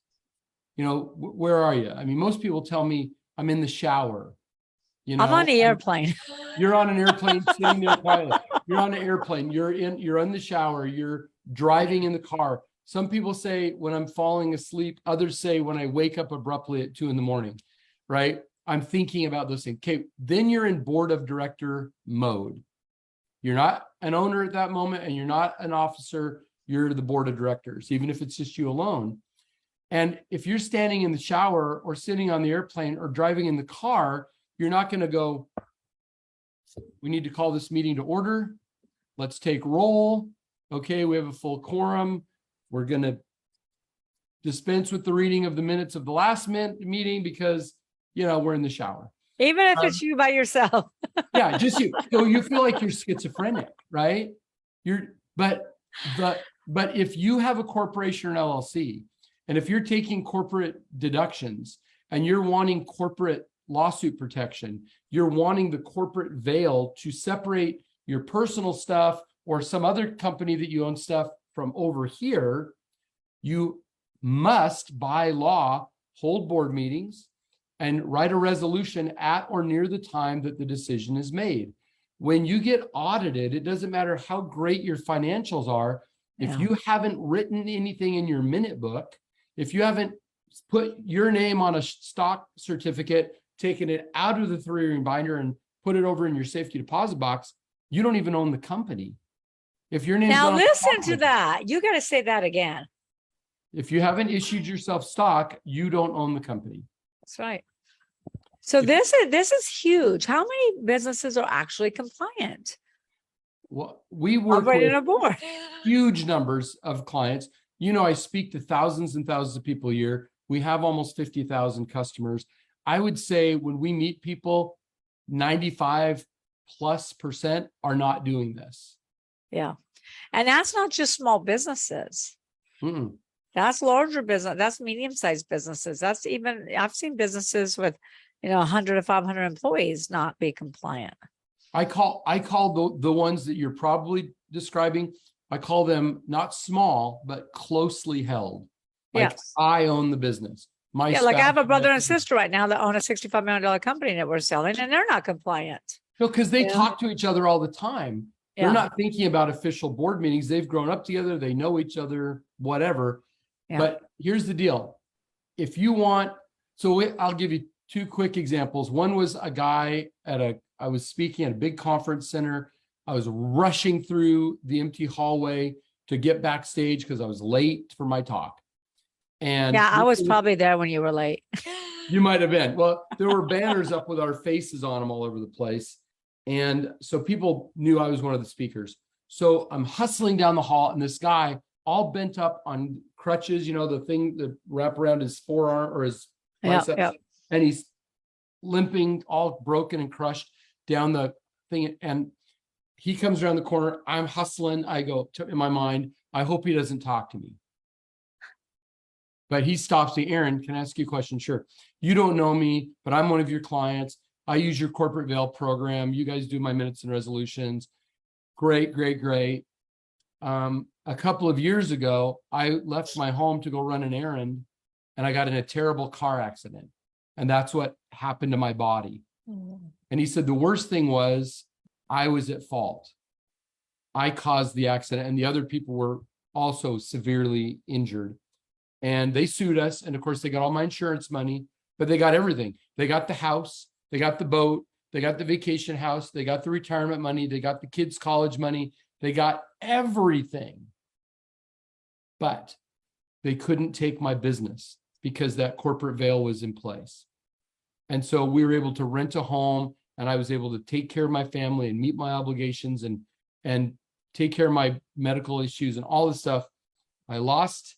Where are you? I mean, most people tell me I'm in the shower. I'm on the airplane. You're on an airplane sitting there quietly. You're on an airplane. You're in the shower. You're driving in the car. Some people say when I'm falling asleep. Others say when I wake up abruptly at 2 a.m, right? I'm thinking about those things. Okay, then you're in board of director mode. You're not an owner at that moment and you're not an officer. You're the board of directors, even if it's just you alone. And if you're standing in the shower or sitting on the airplane or driving in the car, you're not going to go, we need to call this meeting to order. Let's take roll. Okay, we have a full quorum. we're going to dispense with the reading of the minutes of the last meeting because, we're in the shower. Even if it's you by yourself. Yeah, just you. So you feel like you're schizophrenic, right? But if you have a corporation or an LLC, and if you're taking corporate deductions and you're wanting corporate lawsuit protection, you're wanting the corporate veil to separate your personal stuff or some other company that you own stuff from over here, you must, by law, hold board meetings and write a resolution at or near the time that the decision is made. When you get audited, it doesn't matter how great your financials are. If you haven't written anything in your minute book, if you haven't put your name on a stock certificate, taken it out of the 3-ring binder and put it over in your safety deposit box, you don't even own the company. If your name now listen to that, you got to say that again. If you haven't issued yourself stock, you don't own the company. That's right. So this is huge. How many businesses are actually compliant? Well, we work Operating with a board. huge numbers of clients. I speak to thousands and thousands of people a year. We have almost 50,000 customers. I would say when we meet people, 95+% are not doing this. Yeah. And that's not just small businesses. Mm-mm. That's larger business. That's medium-sized businesses. That's even, I've seen businesses with, 100 to 500 employees not be compliant. I call the ones that you're probably describing, I call them not small, but closely held. Like Yes. I own the business. Like I have a brother and sister right now that own a $65 million company that we're selling, and they're not compliant. No, because they talk to each other all the time. Yeah. They're not thinking about official board meetings. They've grown up together. They know each other, whatever. Yeah. But here's the deal. If you want, I'll give you 2 quick examples. One was a guy I was speaking at a big conference center. I was rushing through the empty hallway to get backstage because I was late for my talk. And yeah, I was probably there when you were late. You might have been. Well, there were banners up with our faces on them all over the place. And so people knew I was one of the speakers. So I'm hustling down the hall, and this guy all bent up on crutches, the thing that wrap around his forearm or his biceps. Yeah. And he's limping, all broken and crushed down the thing. And he comes around the corner. I'm hustling. I go in my mind, I hope he doesn't talk to me. But he stops me. Aaron, can I ask you a question? Sure. You don't know me, but I'm one of your clients. I use your corporate veil program. You guys do my minutes and resolutions. Great. A couple of years ago, I left my home to go run an errand, and I got in a terrible car accident. And that's what happened to my body. And he said, the worst thing was I was at fault. I caused the accident, and the other people were also severely injured. And they sued us. And of course, they got all my insurance money, but they got everything. They got the house, they got the boat, they got the vacation house, they got the retirement money, they got the kids' college money, they got everything. But they couldn't take my business because that corporate veil was in place. And so we were able to rent a home, and I was able to take care of my family and meet my obligations and take care of my medical issues and all this stuff. I lost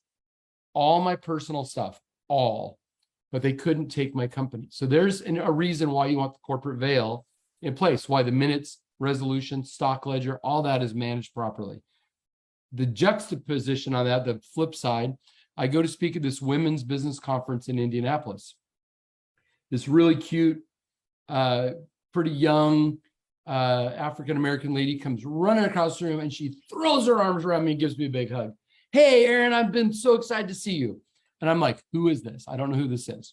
all my personal stuff, but they couldn't take my company. So there's a reason why you want the corporate veil in place, why the minutes, resolution, stock ledger, all that is managed properly. The juxtaposition on that, the flip side, I go to speak at this women's business conference in Indianapolis. This really cute, pretty young African-American lady comes running across the room, and she throws her arms around me and gives me a big hug. Hey, Aaron, I've been so excited to see you. And I'm like, who is this? I don't know who this is.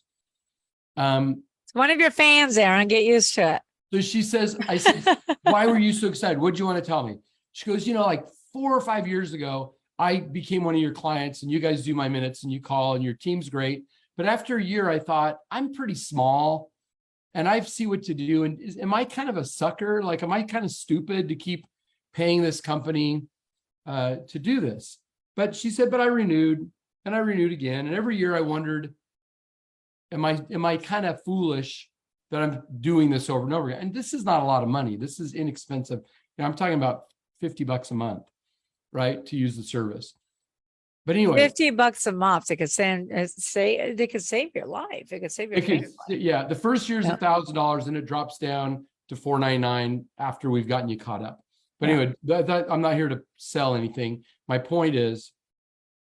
It's one of your fans, Aaron. Get used to it. So she says, I said, why were you so excited? What do you want to tell me? She goes, like 4 or 5 years ago, I became one of your clients, and you guys do my minutes and you call, and your team's great. But after a year, I thought, I'm pretty small and I see what to do. And am I kind of a sucker? Like, am I kind of stupid to keep paying this company to do this? But she said, but I renewed, and I renewed again. And every year I wondered, am I kind of foolish that I'm doing this over and over again? And this is not a lot of money. This is inexpensive. I'm talking about $50 a month, right, to use the service. But anyway, $50 a month. They could they could save your life. It could save your family life. yeah, the first year is Yeah. $1,000 and it drops down to $499 after we've gotten you caught up. But Yeah. anyway, I'm not here to sell anything. My point is,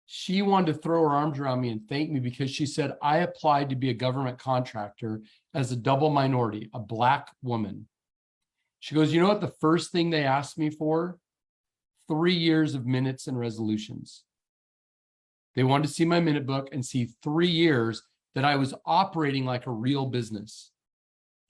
she wanted to throw her arms around me and thank me because she said, I applied to be a government contractor as a double minority, a Black woman. She goes, you know what? The first thing they asked me for, 3 years of minutes and resolutions. They wanted to see my minute book and see 3 years that I was operating like a real business.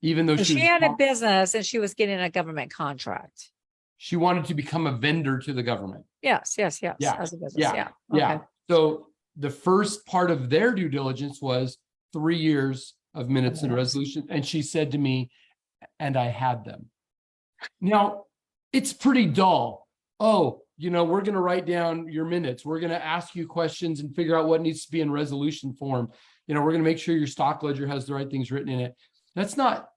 Even though She had a business and she was getting a government contract. She wanted to become a vendor to the government. Yes. Yeah. As a business. Yeah. Yeah. Okay. So the first part of their due diligence was 3 years of minutes and resolution. And she said to me, and I had them. Now, it's pretty dull. Oh, we're going to write down your minutes. We're going to ask you questions and figure out what needs to be in resolution form. We're going to make sure your stock ledger has the right things written in it. That's not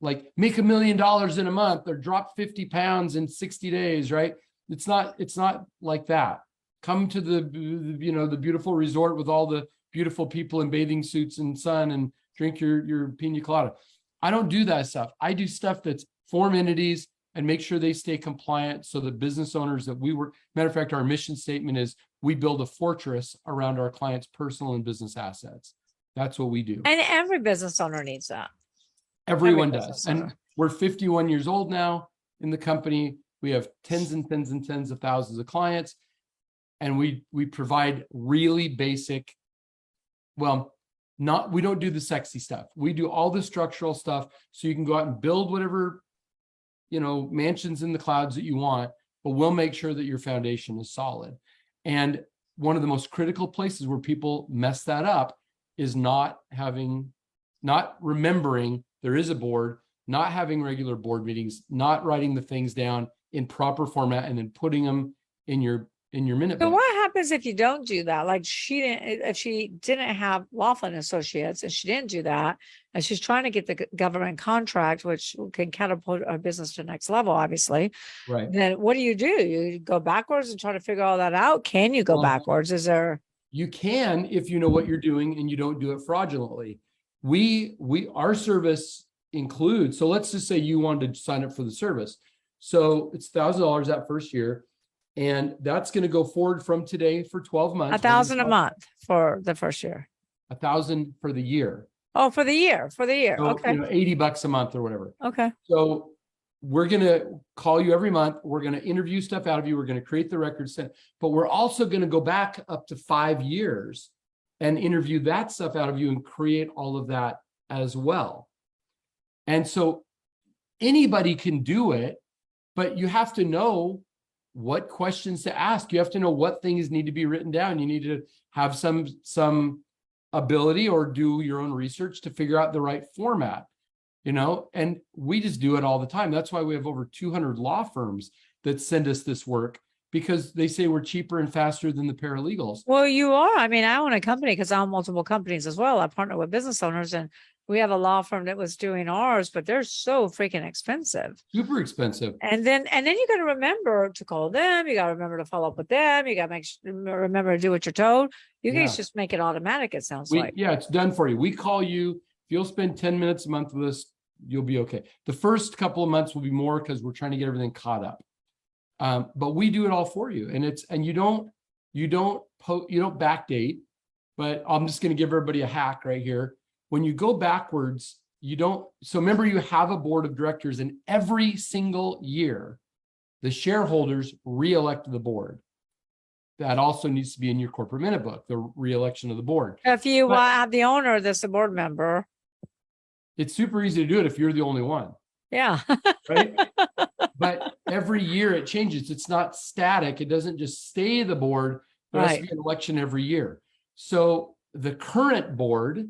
like make $1 million in a month or drop 50 pounds in 60 days, right? It's not like that. Come to the beautiful resort with all the beautiful people in bathing suits and sun and drink your pina colada. I don't do that stuff. I do stuff that's form entities and make sure they stay compliant so the business owners that we work. Matter of fact, our mission statement is we build a fortress around our clients' personal and business assets. That's what we do. And every business owner needs that. Everyone does. And we're 51 years old now in the company. We have tens and tens and tens of thousands of clients. And we provide really basic, we don't do the sexy stuff. We do all the structural stuff so you can go out and build whatever, mansions in the clouds that you want, but we'll make sure that your foundation is solid. And one of the most critical places where people mess that up is not remembering there is a board, not having regular board meetings, not writing the things down in proper format and then putting them in your minute So book. what happens if you don't do that? Like if she didn't have Laughlin Associates and she didn't do that, and she's trying to get the government contract, which can catapult our business to the next level, obviously. Right. Then what do? You go backwards and try to figure all that out? Can you go backwards? Is there? You can if you know what you're doing and you don't do it fraudulently. Our service includes, so let's just say you wanted to sign up for the service. So it's $1,000 that first year. And that's going to go forward from today for 12 months. $1,000 a month for the first year. $1,000 for the year. Oh, for the year. So, okay. $80 a month or whatever. Okay. So we're going to call you every month. We're going to interview stuff out of you. We're going to create the record set, but we're also going to go back up to 5 years and interview that stuff out of you and create all of that as well. And so anybody can do it, but you have to know what questions to ask. You have to know what things need to be written down. You need to have some ability or do your own research to figure out the right format, and we just do it all the time. That's why we have over 200 law firms that send us this work, because they say we're cheaper and faster than the paralegals. Well, you are. I mean, I own a company because I own multiple companies as well. I partner with business owners, and we have a law firm that was doing ours, but they're so freaking expensive. Super expensive. And then you got to remember to call them. You got to remember to follow up with them. You got to remember to do what you're told. You guys just make it automatic. It sounds like. Yeah, it's done for you. We call you. If you'll spend 10 minutes a month with us, you'll be okay. The first couple of months will be more because we're trying to get everything caught up. But we do it all for you. And you don't backdate, but I'm just going to give everybody a hack right here. When you go backwards, so remember you have a board of directors, and every single year, the shareholders re-elect the board. That also needs to be in your corporate minute book, the re-election of the board. If you have the owner that's a board member. It's super easy to do it if you're the only one. Yeah. Right? But every year it changes. It's not static. It doesn't just stay the board. There has to be an election every year. So the current board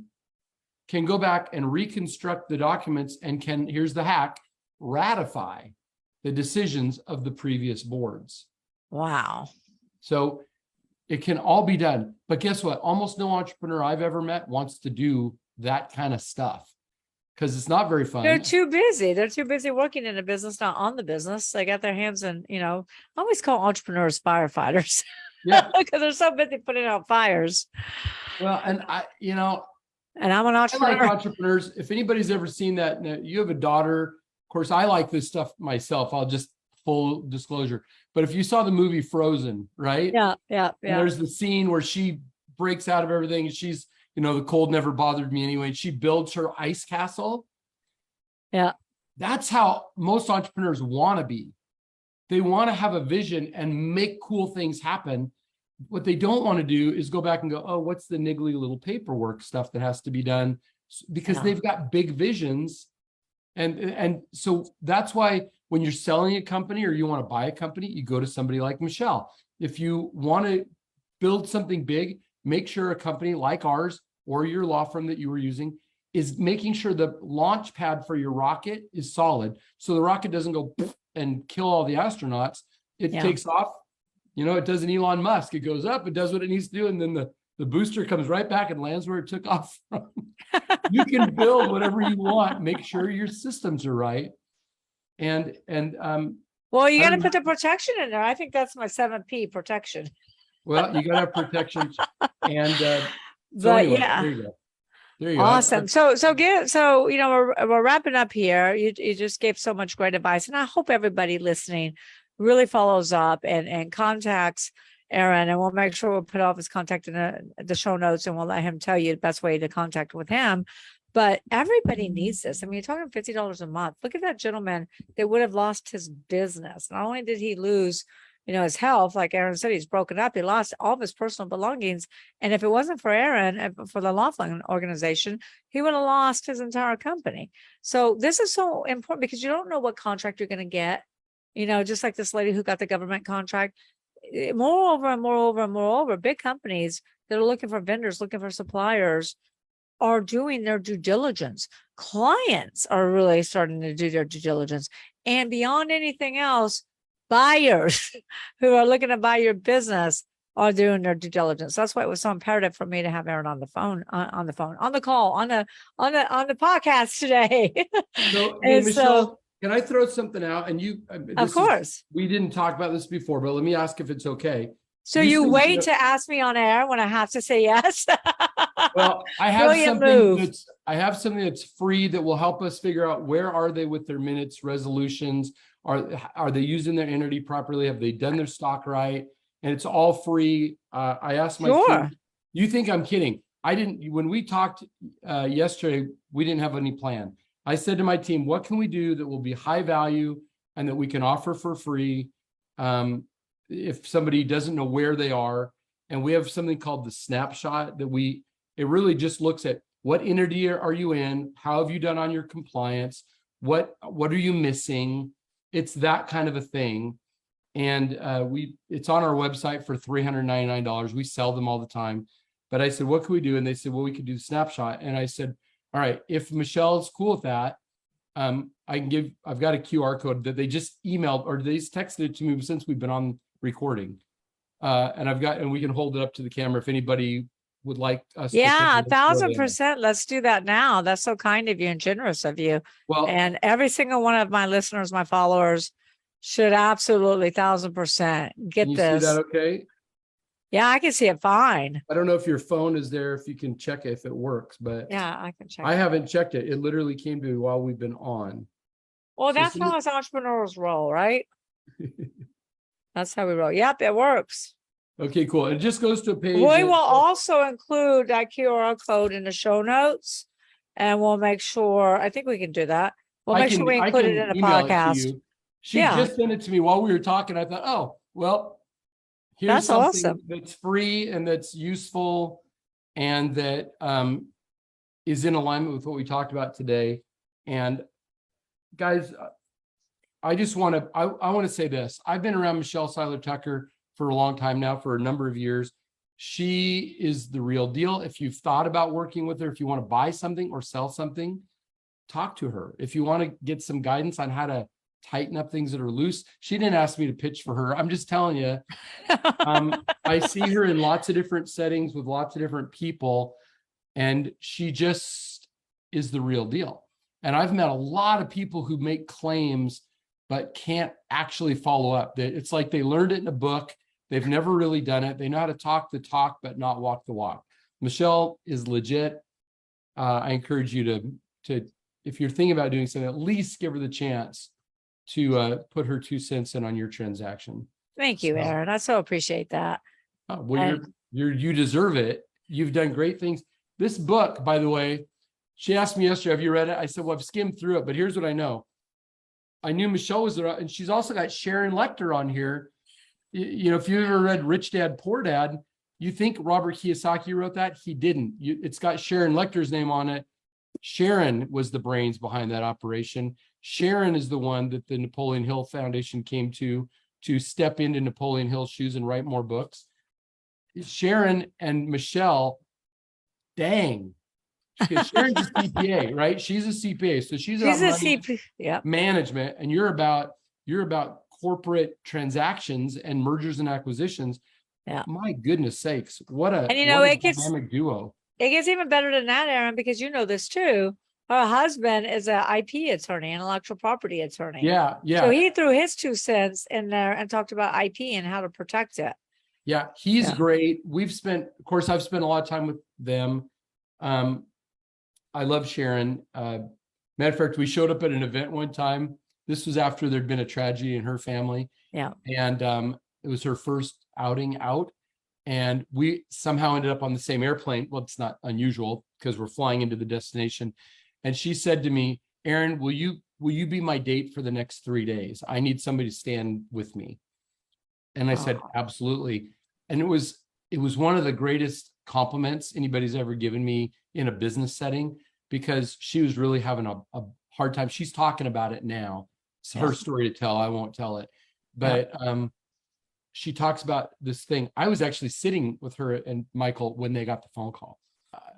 can go back and reconstruct the documents and here's the hack, ratify the decisions of the previous boards. Wow. So it can all be done. But guess what? Almost no entrepreneur I've ever met wants to do that kind of stuff because it's not very fun. They're too busy. They're too busy working in a business, not on the business. They got their hands in, I always call entrepreneurs firefighters. Yeah. because they're so busy putting out fires. Well, and And I'm an I like entrepreneur. entrepreneurs. If anybody's ever seen that, now, you have a daughter. Of course, I like this stuff myself. I'll just full disclosure. But if you saw the movie Frozen, right? Yeah. And there's the scene where she breaks out of everything. And she's, the cold never bothered me anyway. And she builds her ice castle. Yeah. That's how most entrepreneurs want to be. They want to have a vision and make cool things happen. What they don't want to do is go back and go, oh, what's the niggly little paperwork stuff that has to be done? Because they've got big visions. And so that's why when you're selling a company or you want to buy a company, you go to somebody like Michelle. If you want to build something big, make sure a company like ours or your law firm that you were using is making sure the launch pad for your rocket is solid. So the rocket doesn't go and kill all the astronauts. It takes off. It does an Elon Musk. It goes up, it does what it needs to do. And then the booster comes right back and lands where it took off from. You can build whatever you want. Make sure your systems are right. And well, you got to put the protection in there. I think that's my 7P protection. Well, you got to have protection. And yeah. There you go. There you go. Awesome. So we're wrapping up here. You just gave so much great advice, and I hope everybody listening really follows up and contacts Aaron, and we'll make sure we'll put all of his contact in the show notes, and we'll let him tell you the best way to contact with him. But everybody needs this. I mean, you're talking $50 a month. Look at that gentleman that would have lost his business. Not only did he lose, his health, like Aaron said, he's broken up. He lost all of his personal belongings. And if it wasn't for Aaron, for the Laughlin organization, he would have lost his entire company. So this is so important because you don't know what contract you're going to get. Just like this lady who got the government contract. Moreover, big companies that are looking for vendors, looking for suppliers, are doing their due diligence. Clients are really starting to do their due diligence. And beyond anything else, buyers who are looking to buy your business are doing their due diligence. That's why it was so imperative for me to have Aaron on the call, on the podcast today. So, Michelle, can I throw something out? And of course, we didn't talk about this before, but let me ask if it's okay. So you wait to ask me on air when I have to say yes. Well, I have something that's free that will help us figure out where are they with their minutes, resolutions. Are they using their entity properly? Have they done their stock right? And it's all free. I asked my team, you think I'm kidding? When we talked yesterday, we didn't have any plan. I said to my team, what can we do that will be high value and that we can offer for free if somebody doesn't know where they are? And we have something called the snapshot it really just looks at what entity are you in? How have you done on your compliance? What are you missing? It's that kind of a thing. And it's on our website for $399. We sell them all the time. But I said, what can we do? And they said, well, we could do the snapshot. And I said, all right, if Michelle's cool with that, I've got a QR code that they just emailed or they just texted it to me since we've been on recording. And we can hold it up to the camera if anybody would like us. Yeah, 1,000%. Let's do that now. That's so kind of you and generous of you. Well, and every single one of my listeners, my followers, should absolutely 1,000% get can you this. See that okay? Yeah, I can see it fine. I don't know if your phone is there, if you can check it, if it works, but yeah, I can check. I haven't checked it. It literally came to me while we've been on. Well, that's how us entrepreneurs roll, right? That's how we roll. Yep, it works. Okay, cool. It just goes to a page. We will also include that QR code in the show notes, and we'll make sure. I think we can do that. We'll make sure we include it in the podcast. She just sent it to me while we were talking. I thought, oh, well, here's something that's free and that's useful and that is in alignment with what we talked about today. And guys, I want to say this. I've been around Michelle Seiler Tucker for a long time now, for a number of years. She is the real deal. If you've thought about working with her, if you want to buy something or sell something, talk to her. If you want to get some guidance on how to tighten up things that are loose, she didn't ask me to pitch for her. I'm just telling you. I see her in lots of different settings with lots of different people, and she just is the real deal. And I've met a lot of people who make claims but can't actually follow up. It's like they learned it in a book. They've never really done it. They know how to talk the talk, but not walk the walk. Michelle is legit. I encourage you to, if you're thinking about doing something, at least give her the chance to put her 2 cents in on your transaction. Thank you, Aaron. I so appreciate that. Well, you deserve it. You've done great things. This book, by the way, she asked me yesterday, have you read it? I said, well, I've skimmed through it, but here's what I know. I knew Michelle was there, and she's also got Sharon Lecter on here. You know, if you ever read Rich Dad, Poor Dad, you think Robert Kiyosaki wrote that? He didn't. It's got Sharon Lecter's name on it. Sharon was the brains behind that operation. Sharon is the one that the Napoleon Hill Foundation came to step into Napoleon Hill's shoes and write more books. Sharon and Michelle, dang. Because Sharon's a CPA, right? She's a CPA. So she's a CPA, yeah. Management, and you're about corporate transactions and mergers and acquisitions. Yeah. My goodness sakes, what a dynamic duo. It gets even better than that, Aaron, because you know this too. Her husband is an IP attorney, intellectual property attorney. Yeah. So he threw his 2 cents in there and talked about IP and how to protect it. Yeah, he's great. Of course, I've spent a lot of time with them. I love Sharon. Matter of fact, we showed up at an event one time. This was after there'd been a tragedy in her family. Yeah. And it was her first outing out. And we somehow ended up on the same airplane. Well, it's not unusual because we're flying into the destination. And she said to me, Aaron, will you be my date for the next 3 days? I need somebody to stand with me. And I said, absolutely. And it was one of the greatest compliments anybody's ever given me in a business setting, because she was really having a hard time. She's talking about it now. It's her story to tell. I won't tell it. But she talks about this thing. I was actually sitting with her and Michael when they got the phone call.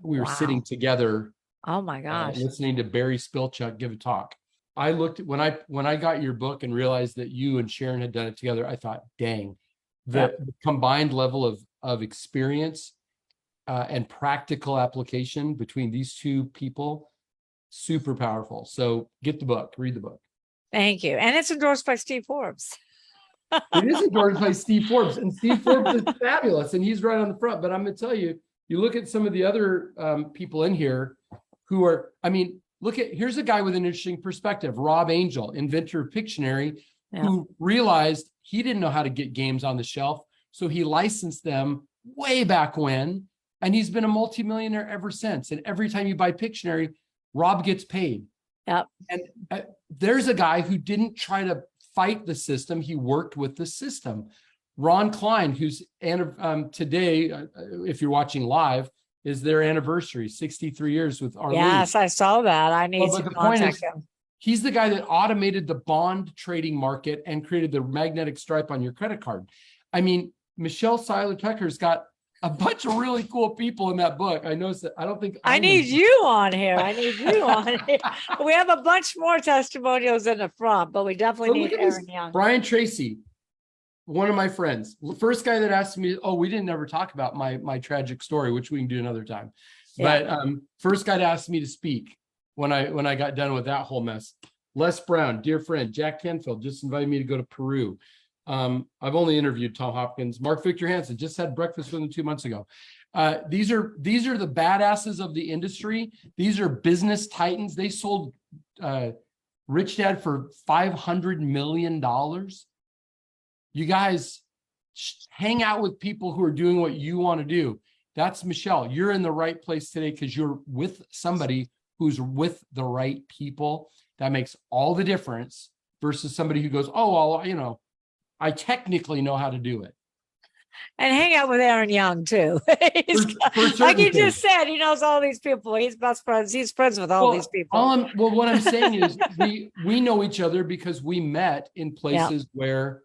We were sitting together. Oh my gosh. Listening to Barry Spilchuk give a talk. I looked at when I got your book and realized that you and Sharon had done it together, I thought, dang, the combined level of experience and practical application between these two people, super powerful. So get the book, read the book. Thank you. And it's endorsed by Steve Forbes. It is endorsed by Steve Forbes, and Steve Forbes is fabulous, and he's right on the front. But I'm going to tell you, you look at some of the other people in here who are, here's a guy with an interesting perspective, Rob Angel, inventor of Pictionary, who realized he didn't know how to get games on the shelf. So he licensed them way back when, and he's been a multimillionaire ever since. And every time you buy Pictionary, Rob gets paid. Yep. And there's a guy who didn't try to fight the system. He worked with the system. Ron Klein, who's today, if you're watching live, is their anniversary, 63 years with our Yes, I saw that. I need to contact him. He's the guy that automated the bond trading market and created the magnetic stripe on your credit card. I mean, Michelle Seiler Tucker's got a bunch of really cool people in that book. I noticed that. I don't think I need you on here. I need you on here. We have a bunch more testimonials in the front, but we definitely need Aaron Young. Brian Tracy, one of my friends, first guy that asked me, we didn't ever talk about my tragic story, which we can do another time. But first guy to ask me to speak when I got done with that whole mess. Les Brown, dear friend. Jack Canfield just invited me to go to Peru. I've only interviewed Tom Hopkins. Mark Victor Hansen, just had breakfast with him 2 months ago. These are the badasses of the industry. These are business titans. They sold Rich Dad for $500 million. You guys hang out with people who are doing what you want to do. That's Michelle. You're in the right place today because you're with somebody who's with the right people. That makes all the difference versus somebody who goes, I technically know how to do it. And hang out with Aaron Young too. Like you just said, he knows all these people. He's best friends. He's friends with all these people. What I'm saying is we know each other because we met in places where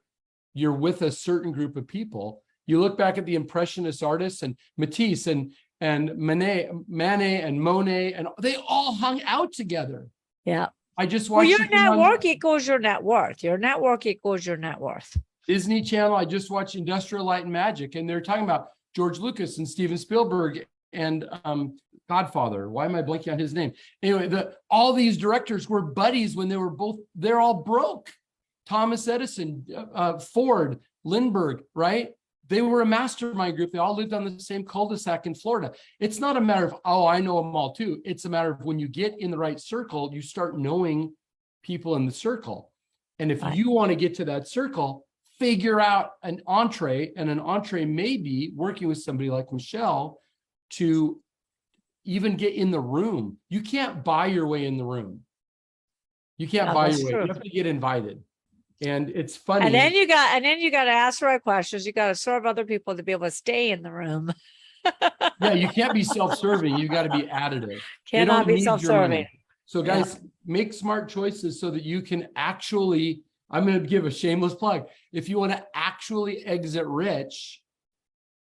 you're with a certain group of people. You look back at the Impressionist artists and Matisse and Manet and Monet, and they all hung out together. Yeah. I just watched. Your network equals your net worth. Your network equals your net worth. Disney Channel. I just watched Industrial Light and Magic, and they're talking about George Lucas and Steven Spielberg and Godfather. Why am I blanking on his name? Anyway, all these directors were buddies when they're all broke. Thomas Edison, Ford, Lindbergh, right? They were a mastermind group. They all lived on the same cul-de-sac in Florida. It's not a matter of, oh, I know them all too. It's a matter of when you get in the right circle, you start knowing people in the circle. And if you want to get to that circle, figure out an entree, and an entree may be working with somebody like Michelle to even get in the room. You can't buy your way in the room. You can't buy your way. You have to get invited. And it's funny. And then you got to ask the right questions. You got to serve other people to be able to stay in the room. Yeah, you can't be self-serving. You got to be additive. Cannot be self-serving. So guys, make smart choices so that you can actually, I'm going to give a shameless plug. If you want to actually exit rich,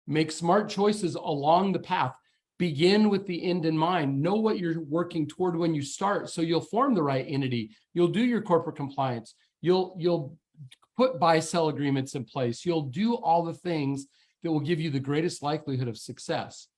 make smart choices along the path. Begin with the end in mind. Know what you're working toward when you start, so you'll form the right entity. You'll do your corporate compliance. You'll put buy-sell agreements in place. You'll do all the things that will give you the greatest likelihood of success.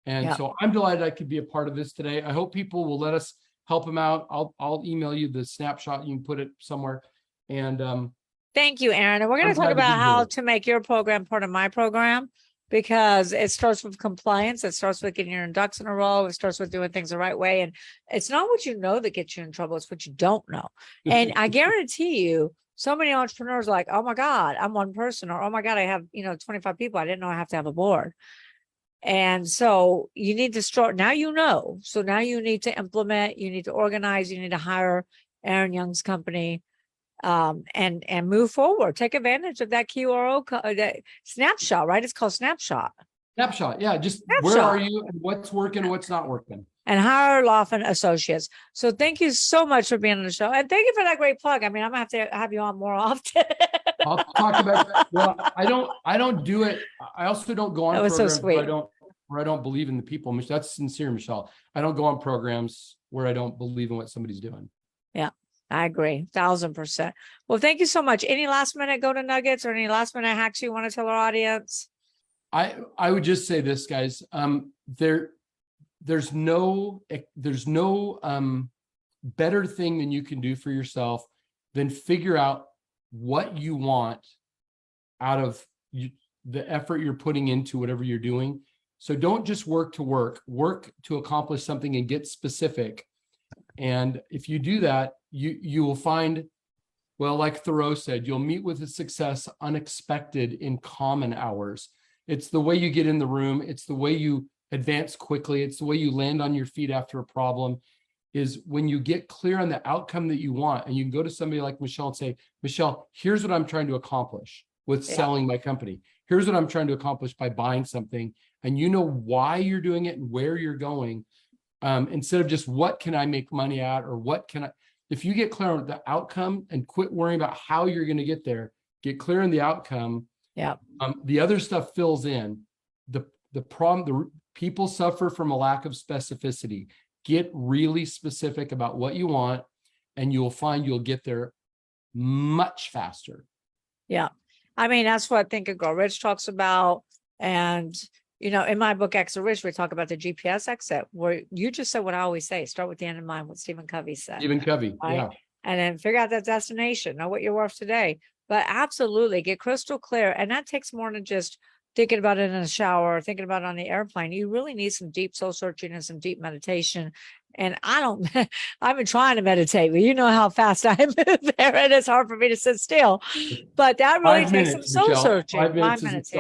And so I'm delighted I could be a part of this today. I hope people will let us help them out. I'll email you the snapshot. You can put it somewhere. And thank you, Aaron. And we're going to talk about how to make your program part of my program, because it starts with compliance. It starts with getting your ducks in a row. It starts with doing things the right way. And it's not what you know that gets you in trouble. It's what you don't know. And I guarantee you, so many entrepreneurs are like, oh my God, I'm one person, or, oh my God, I have, 25 people. I didn't know I have to have a board. And so you need to start. Now you know. So now you need to implement, you need to organize, you need to hire Aaron Young's company, and move forward. Take advantage of that that snapshot, right? It's called Snapshot. Snapshot. Yeah. Just where are you and what's working, what's not working. And hire Laughlin Associates. So thank you so much for being on the show. And thank you for that great plug. I mean, I'm gonna have to have you on more often. I'll talk about that. Well, I don't do it. I also don't go on programs so sweet. where I don't believe in the people. That's sincere, Michelle. I don't go on programs where I don't believe in what somebody's doing. Yeah, I agree. 1000%. Well, thank you so much. Any last minute go to nuggets or any last minute hacks you want to tell our audience? I would just say this, guys. There's no better thing than you can do for yourself than figure out what you want out of the effort you're putting into whatever you're doing. So don't just work to accomplish something and get specific. And if you do that, you will find, well, like Thoreau said, you'll meet with a success unexpected in common hours. It's the way you get in the room. It's the way you advance quickly. It's the way you land on your feet after a problem, is when you get clear on the outcome that you want. And you can go to somebody like Michelle and say, Michelle, here's what I'm trying to accomplish with selling my company. Here's what I'm trying to accomplish by buying something. And you know why you're doing it and where you're going, instead of just what can I make money at, or what can I, if you get clear on the outcome and quit worrying about how you're going to get there, get clear on the outcome. Yeah. The other stuff fills in. The problem, people suffer from a lack of specificity. Get really specific about what you want, and you'll find you'll get there much faster. Yeah. I mean, that's what Think and Grow Rich talks about. And, in my book, Exit Rich, we talk about the GPS exit, where you just said what I always say, start with the end in mind, what Stephen Covey said. Stephen Covey, right? Yeah. And then figure out that destination, know what you're worth today. But absolutely get crystal clear. And that takes more than just thinking about it in the shower or thinking about it on the airplane. You really need some deep soul searching and some deep meditation. And I've been trying to meditate, but you know how fast I move there, and it's hard for me to sit still. But that really takes some soul searching. 5 minutes.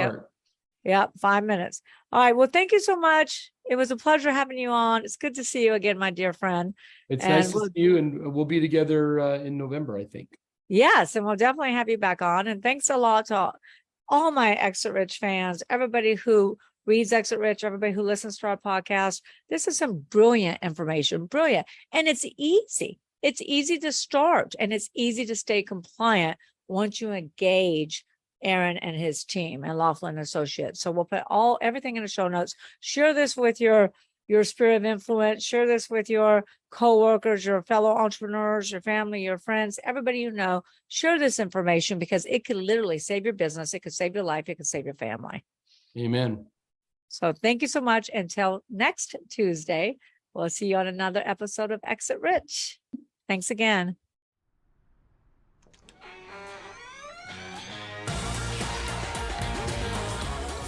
Yeah, 5 minutes. All right. Well, thank you so much. It was a pleasure having you on. It's good to see you again, my dear friend. It's nice to see you, and we'll be together in November, I think. Yes, and we'll definitely have you back on. And thanks a lot to all my Exit Rich fans, everybody who reads Exit Rich, everybody who listens to our podcast. This is some brilliant information, brilliant. And it's easy. It's easy to start, and it's easy to stay compliant once you engage Aaron and his team and Laughlin Associates. So we'll put everything in the show notes. Share this with your sphere of influence. Share this with your coworkers, your fellow entrepreneurs, your family, your friends, everybody you know. Share this information, because it could literally save your business. It could save your life. It could save your family. Amen. So thank you so much. Until next Tuesday, we'll see you on another episode of Exit Rich. Thanks again.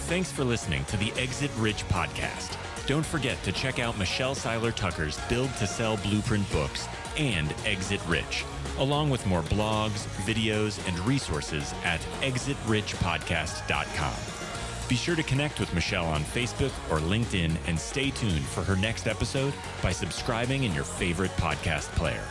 Thanks for listening to the Exit Rich podcast. Don't forget to check out Michelle Seiler Tucker's Build to Sell Blueprint books and Exit Rich, along with more blogs, videos, and resources at exitrichpodcast.com. Be sure to connect with Michelle on Facebook or LinkedIn and stay tuned for her next episode by subscribing in your favorite podcast player.